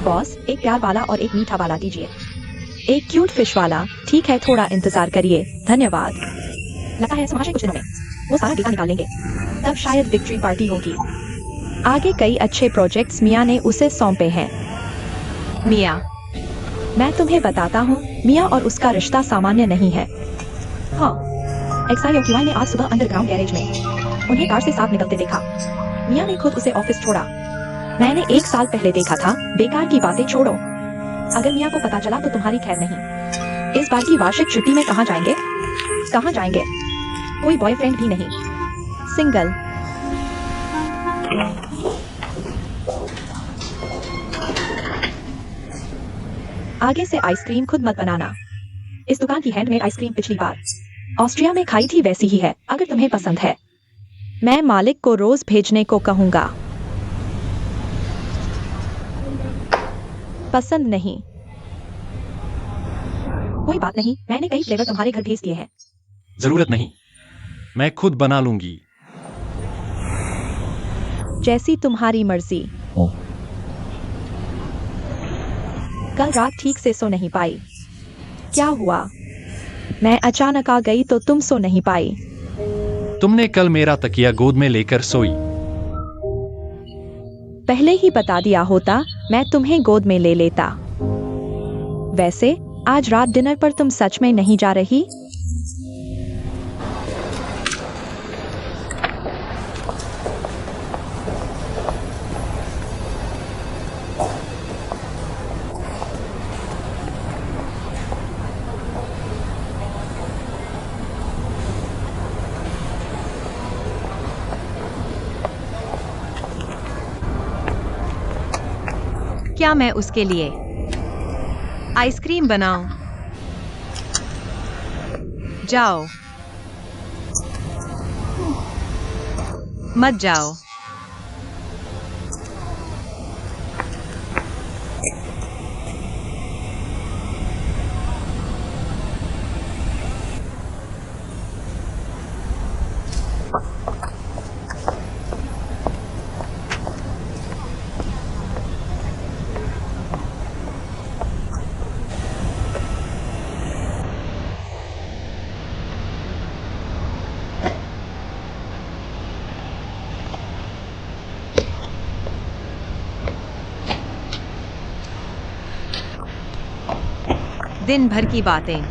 बॉस, एक प्यार वाला और एक मीठा वाला दीजिए। एक क्यूट फिश वाला। ठीक है, थोड़ा इंतजार करिए। धन्यवाद। लगता है सुभाष कुछ दिनों में वो सारा डेटा निकाल लेंगे, तब शायद विक्ट्री पार्टी होगी। आगे कई अच्छे प्रोजेक्ट्स मिया ने उसे सौंपे हैं। मिया? मैं तुम्हें बताता हूँ, मिया और उसका रिश्ता सामान्य नहीं है। हाँ, XIOQY ने आज सुबह अंडरग्राउंड गैरेज में उन्हें कार से साथ निकलते देखा। मिया ने खुद उसे ऑफिस छोड़ा। मैंने 1 साल पहले देखा था। बेकार की बातें छोड़ो। अगर मिया को पता चला तो तुम्हारी खैर नहीं। इस बार की वार्षिक छुट्टी में कहाँ जाएंगे? कहाँ जाएंगे? कोई बॉयफ्रेंड भी नहीं, सिंगल। आगे से आइसक्रीम खुद मत बनाना। इस दुकान की हैंडमेड आइसक्रीम पिछली बार ऑस्ट्रिया में खाई थी, वैसी ही है। अगर तुम्हें पसंद है, मैं मालिक को रोज भेजने को कहूंगा। पसंद नहीं? कोई बात नहीं, मैंने कई फ्लेवर तुम्हारे घर भेज दिए हैं। जरूरत नहीं, मैं खुद बना लूंगी। जैसी तुम्हारी मर्जी। कल रात ठीक से सो नहीं पाई। क्या हुआ? मैं अचानक आ गई तो तुम सो नहीं पाई। तुमने कल मेरा तकिया गोद में लेकर सोई। पहले ही बता दिया होता, मैं तुम्हें गोद में ले लेता। वैसे आज रात डिनर पर तुम सच में नहीं जा रही? क्या मैं उसके लिए आइसक्रीम बनाऊं? जाओ। मत जाओ। दिन भर की बातें।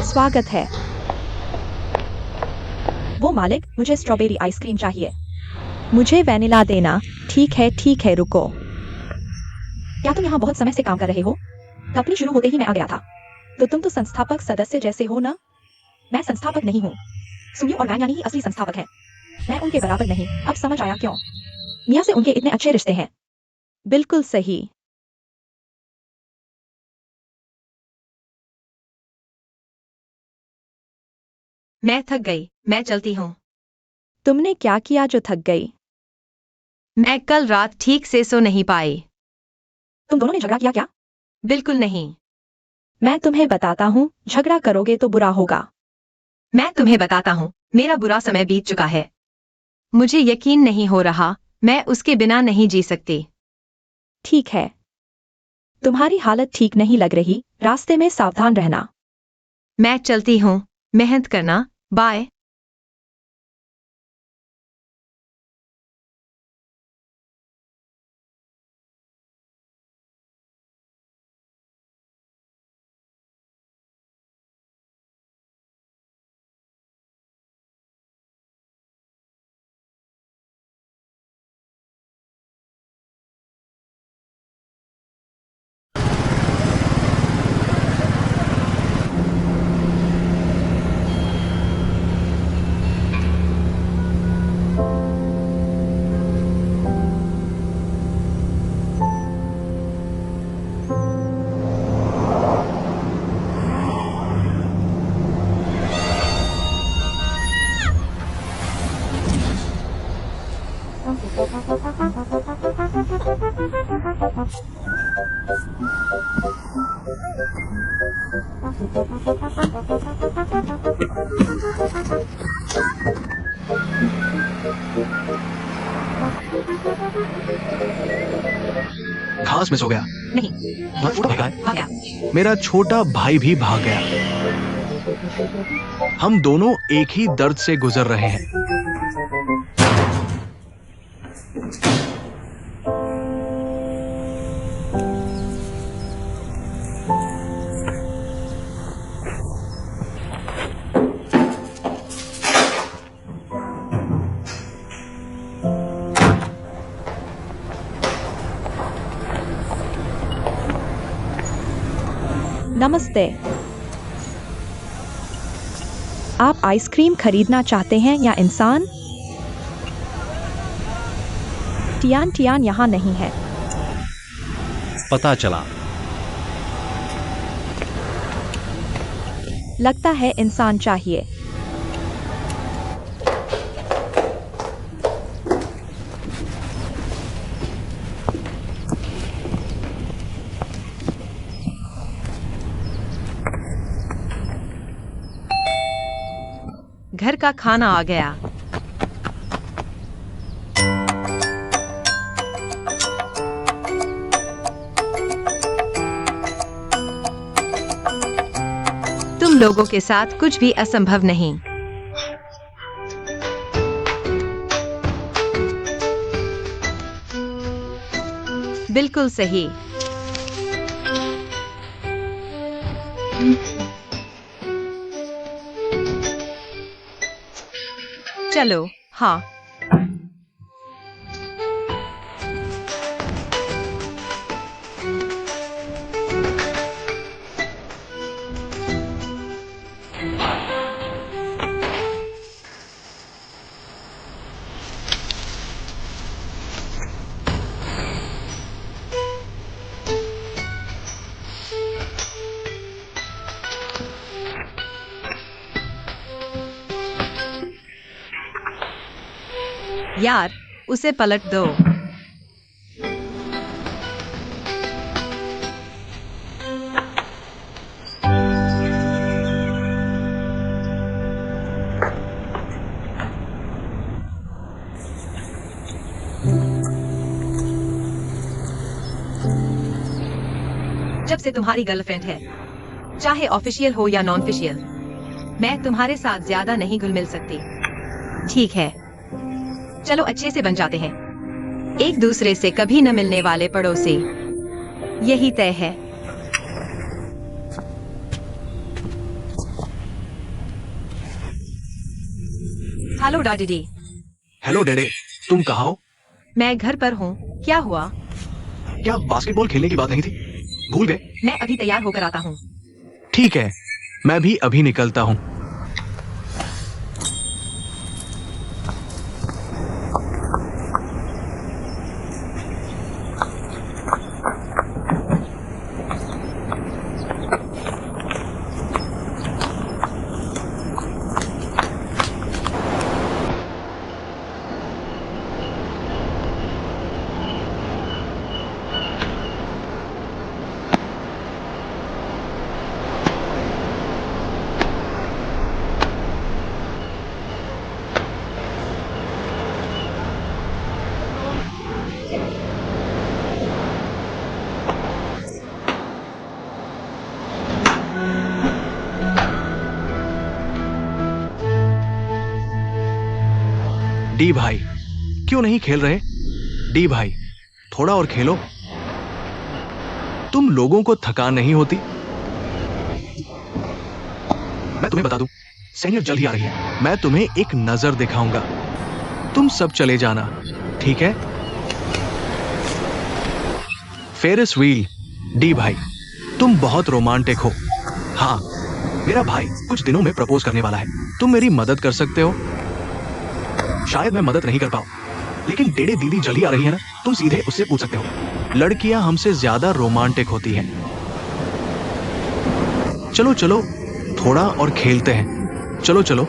स्वागत है। वो मालिक, मुझे स्ट्रॉबेरी आइसक्रीम चाहिए। मुझे वैनिला देना। ठीक है, रुको। क्या तुम यहाँ बहुत समय से काम कर रहे हो? कंपनी शुरू होते ही मैं आ गया था। तो तुम तो संस्थापक सदस्य जैसे हो ना? मैं संस्थापक नहीं हूँ। सुनियो और वैन यानी ही असली संस्थापक है। मैं उनके बराबर नहीं। अब समझ आया क्यों मिया से उनके इतने अच्छे रिश्ते हैं। बिल्कुल सही। मैं थक गई, मैं चलती हूँ। तुमने क्या किया जो थक गई? मैं कल रात ठीक से सो नहीं पाई। तुम दोनों ने झगड़ा किया क्या? बिल्कुल नहीं। मैं तुम्हें बताता हूँ, झगड़ा करोगे तो बुरा होगा। मैं तुम्हें बताता हूँ, मेरा बुरा समय बीत चुका है। मुझे यकीन नहीं हो रहा, मैं उसके बिना नहीं जी सकती। ठीक है। तुम्हारी हालत ठीक नहीं लग रही, रास्ते में सावधान रहना। मैं चलती हूँ, मेहनत करना, बाय। घास में सो गया। नहीं, तुम्हारा छोटा भाई कहाँ है? आ गया। मेरा छोटा भाई भी भाग गया। हम दोनों एक ही दर्द से गुजर रहे हैं। नमस्ते। आप आइसक्रीम खरीदना चाहते हैं या इंसान? टियान यहाँ नहीं है। पता चला। लगता है इंसान चाहिए। घर का खाना आ गया। तुम लोगों के साथ कुछ भी असंभव नहीं। बिल्कुल सही। चलो, हाँ। यार, उसे पलट दो। जब से तुम्हारी गर्लफ्रेंड है, चाहे ऑफिशियल हो या नॉन ऑफिशियल, मैं तुम्हारे साथ ज्यादा नहीं घुल मिल सकती। ठीक है, चलो अच्छे से बन जाते हैं। एक दूसरे से कभी न मिलने वाले पड़ोसी। यही तय है। Hello daddy. हेलो डेडे। तुम कहाँ हो? मैं घर पर हूँ। क्या हुआ? क्या बास्केटबॉल खेलने की बात नहीं थी? भूल गए? मैं अभी तैयार होकर आता हूँ। ठीक है, मैं भी अभी निकलता हूँ। डी भाई, क्यों नहीं खेल रहे? डी भाई, थोड़ा और खेलो। तुम लोगों को थकान नहीं होती? मैं तुम्हें बता दूं, सीनियर जल्द ही आ रही है। मैं तुम्हें एक नजर दिखाऊंगा। तुम सब चले जाना, ठीक है? Ferris wheel. डी भाई, तुम बहुत रोमांटिक हो। हाँ, मेरा भाई कुछ दिनों में प्रपोज करने वाला है। तुम मेरी मदद कर सकते हो? शायद मैं मदद नहीं कर पाऊं, लेकिन डेडे दीदी जल्दी आ रही है ना, तुम सीधे उससे पूछ सकते हो। लड़कियां हमसे ज्यादा रोमांटिक होती हैं। चलो चलो, थोड़ा और खेलते हैं। चलो चलो।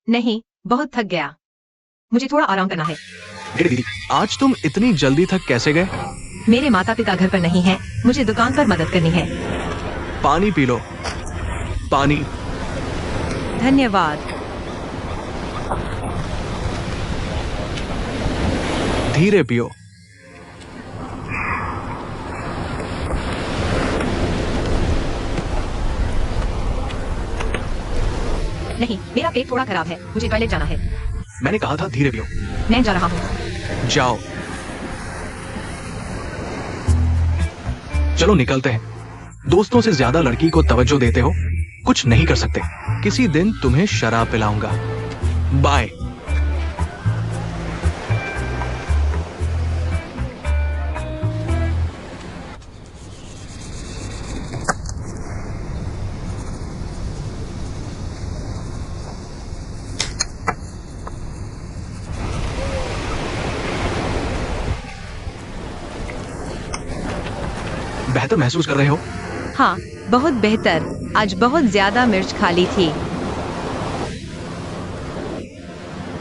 नहीं, बहुत थक गया। मुझे थोड़ा आराम करना है। डेडे दीदी, आज तुम इतनी जल्दी थक कैसे गए? मेरे माता पिता घर पर नहीं हैं। मुझे दुकान पर मदद करनी है। पानी पी लो। पानी। धन्यवाद। धीरे पियो। नहीं, मेरा पेट थोड़ा खराब है। मुझे टॉयलेट जाना है। मैंने कहा था धीरे पियो। मैं जा रहा हूँ। जाओ। चलो निकलते हैं। दोस्तों से ज्यादा लड़की को तवज्जो देते हो, कुछ नहीं कर सकते। किसी दिन तुम्हें शराब पिलाऊंगा। बाय। बेहतर महसूस कर रहे हो? हाँ, बहुत बेहतर। आज बहुत ज्यादा मिर्च खा ली थी।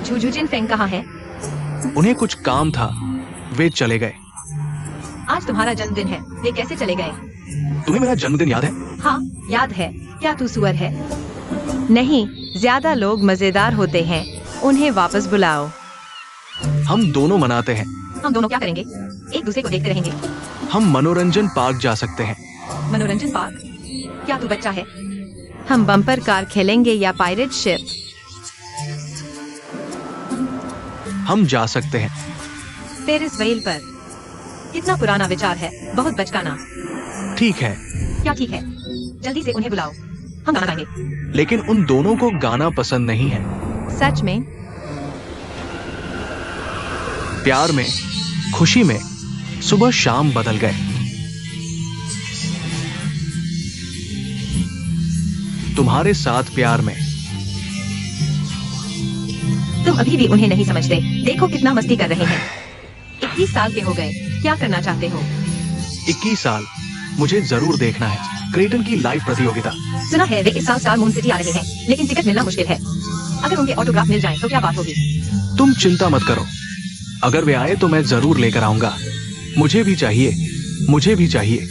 झुझुजिन फेंग कहाँ है? उन्हें कुछ काम था, वे चले गए। आज तुम्हारा जन्मदिन है। वे कैसे चले गए? तुम्हें मेरा जन्मदिन याद है? हाँ, याद है। क्या तू सुअर है? नहीं, ज्यादा लोग मजेदार होते हैं। उन्हें वापस बुलाओ। हम दोनों मनाते हैं। हम दोनों क्या करेंगे? एक दूसरे को देखते रहेंगे। हम मनोरंजन पार्क जा सकते हैं। मनोरंजन पार्क? क्या तू बच्चा है? हम बम्पर कार खेलेंगे या पायरेट शिप? हम जा सकते हैं। पेरिस व्हील पर। कितना पुराना विचार है, बहुत बचकाना। ठीक है, क्या ठीक है? जल्दी से उन्हें बुलाओ, हम गाना गाएंगे। लेकिन उन दोनों को गाना पसंद नहीं है। सच में? प्यार में, खुशी में सुबह शाम बदल गए। तुम्हारे साथ प्यार में। तुम अभी भी उन्हें नहीं समझते। देखो कितना मस्ती कर रहे हैं। 21 साल के हो गए, क्या करना चाहते हो? 21 साल, मुझे जरूर देखना है क्रेटन की लाइव प्रतियोगिता। सुना है वे इस साल स्टार मून सिटी आ रहे हैं, लेकिन टिकट मिलना मुश्किल है। अगर उनके ऑटोग्राफ मिल जाए तो क्या बात होगी? तुम चिंता मत करो, अगर वे आए तो मैं जरूर लेकर आऊंगा। मुझे भी चाहिए, मुझे भी चाहिए।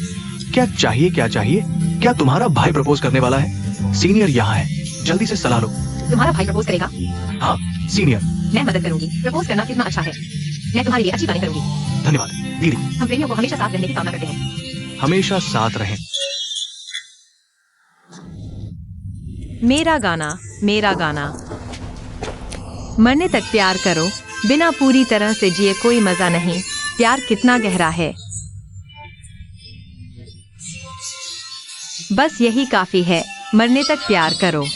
क्या चाहिए, क्या चाहिए? क्या तुम्हारा भाई प्रपोज करने वाला है? सीनियर यहाँ है, जल्दी से सलाह लो। तुम्हारा भाई प्रपोज करेगा? हाँ सीनियर। मैं मदद करूंगी। प्रपोज करना कितना अच्छा है। मैं तुम्हारे लिए अच्छी बातें करूंगी। धन्यवाद दीदी। हम प्रेमियों को हमेशा साथ रहने की कामना करते हैं। हमेशा साथ रहें। मेरा गाना, मेरा गाना। मरने तक प्यार करो, बिना पूरी तरह से जिए कोई मजा नहीं। प्यार कितना गहरा है। बस यही काफी है, मरने तक प्यार करो।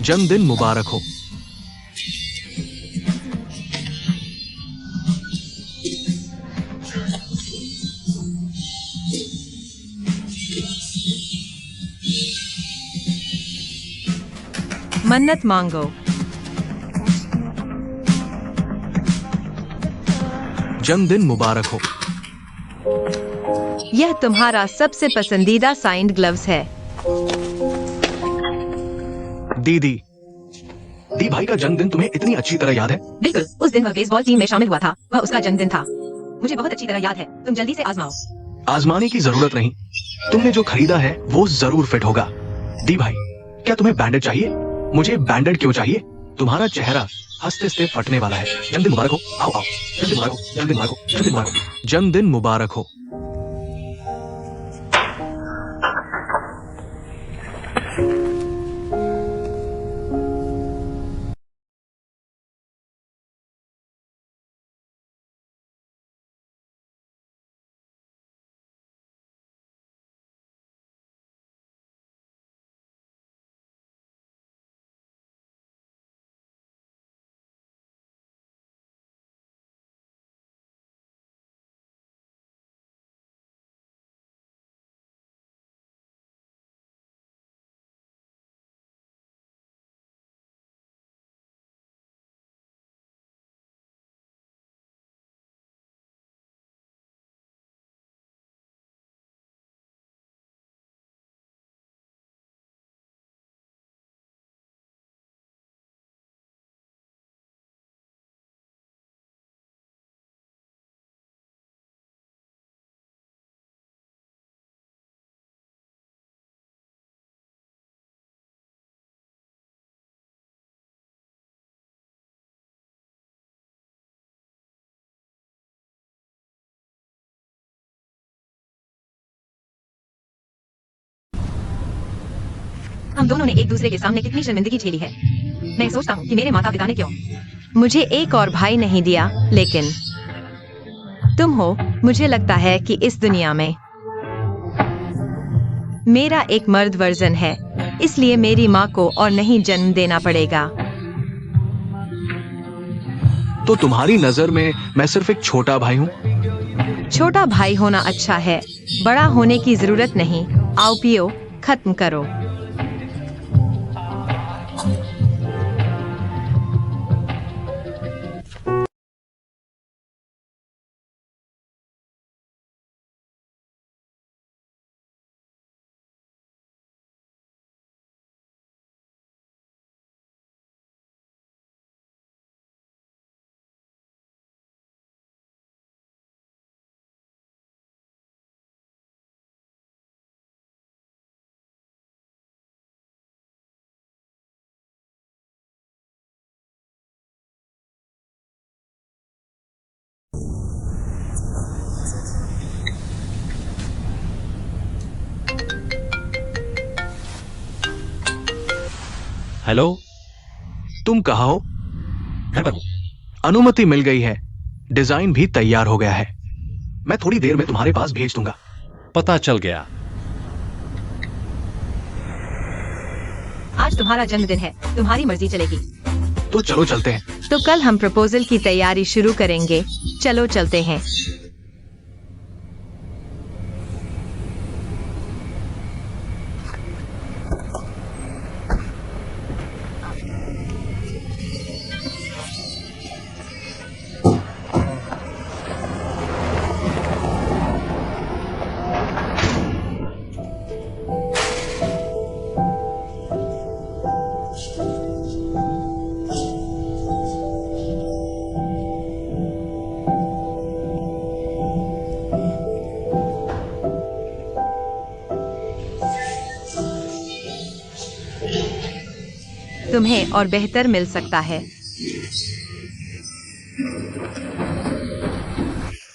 जन्मदिन मुबारक हो। मन्नत मांगो। जन्मदिन मुबारक हो। यह तुम्हारा सबसे पसंदीदा साइंड ग्लव्स है। दीदी, दी भाई का जन्मदिन तुम्हें इतनी अच्छी तरह याद है? बिल्कुल, उस दिन वह बेसबॉल टीम में शामिल हुआ था। वह उसका जन्मदिन था। मुझे बहुत अच्छी तरह याद है। तुम जल्दी से आजमाओ। आजमाने की जरूरत नहीं, तुमने जो खरीदा है वो जरूर फिट होगा। दी भाई, क्या तुम्हें बैंडेड चाहिए? मुझे बैंडेड क्यों चाहिए? तुम्हारा चेहरा हंसते हंसते फटने वाला है। जन्मदिन मुबारक हो। आओ आओ, जन्मदिन मुबारक हो, जन्मदिन मुबारक हो, जन्मदिन मुबारक हो। जन्मदिन मुबारक हो। हम दोनों ने एक दूसरे के सामने कितनी शर्मिंदगी झेली है। मैं सोचता हूँ कि मेरे माता पिता ने क्यों मुझे एक और भाई नहीं दिया, लेकिन तुम हो। मुझे लगता है कि इस दुनिया में मेरा एक मर्द वर्जन है, इसलिए मेरी माँ को और नहीं जन्म देना पड़ेगा। तो तुम्हारी नजर में मैं सिर्फ एक छोटा भाई हूँ? छोटा भाई होना अच्छा है, बड़ा होने की जरूरत नहीं। आओ पियो, खत्म करो। हेलो, तुम कहाँ हो? घर पर हूँ। अनुमति मिल गई है, डिजाइन भी तैयार हो गया है। मैं थोड़ी देर में तुम्हारे पास भेज दूंगा। पता चल गया। आज तुम्हारा जन्मदिन है, तुम्हारी मर्जी चलेगी। तो चलो चलते हैं। तो कल हम प्रपोजल की तैयारी शुरू करेंगे। चलो चलते हैं। तुम्हें और बेहतर मिल सकता है।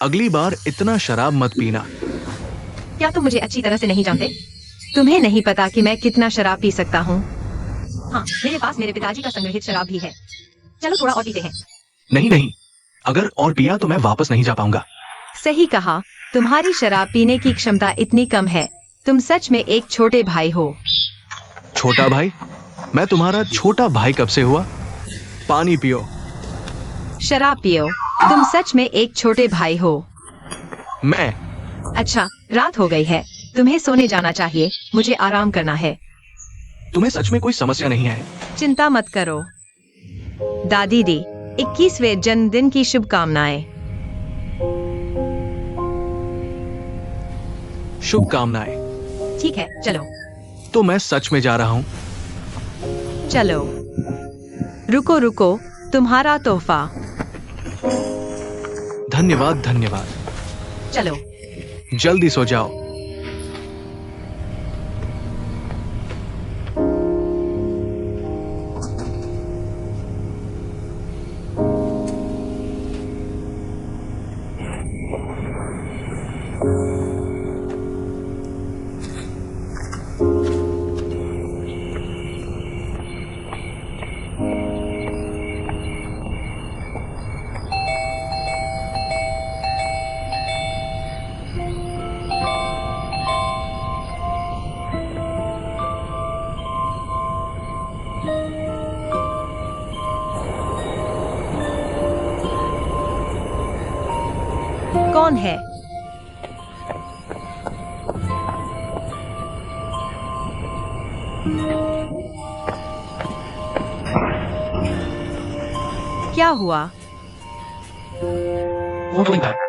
अगली बार इतना शराब मत पीना। क्या तुम मुझे अच्छी तरह से नहीं जानते? तुम्हें नहीं पता कि मैं कितना शराब पी सकता हूँ। हाँ, मेरे पास मेरे पिताजी का संग्रहित शराब भी है। चलो थोड़ा और पीते हैं। नहीं नहीं, अगर और पिया तो मैं वापस नहीं जा पाऊंगा। सही कहा, तुम्हारी शराब पीने की क्षमता इतनी कम है। तुम सच में एक छोटे भाई हो। छोटा भाई? मैं तुम्हारा छोटा भाई कब से हुआ? पानी पियो। शराब पियो। तुम सच में एक छोटे भाई हो। मैं? अच्छा, रात हो गई है, तुम्हें सोने जाना चाहिए। मुझे आराम करना है। तुम्हें सच में कोई समस्या नहीं है? चिंता मत करो। दादी दी, 21वें जन्मदिन की शुभकामनाएं। शुभकामनाएं। ठीक है, चलो। तो मैं सच में जा रहा हूँ। चलो। रुको रुको, तुम्हारा तोहफा। धन्यवाद धन्यवाद। चलो। जल्दी सो जाओ। कौन है? क्या हुआ? फोटो लिंक है।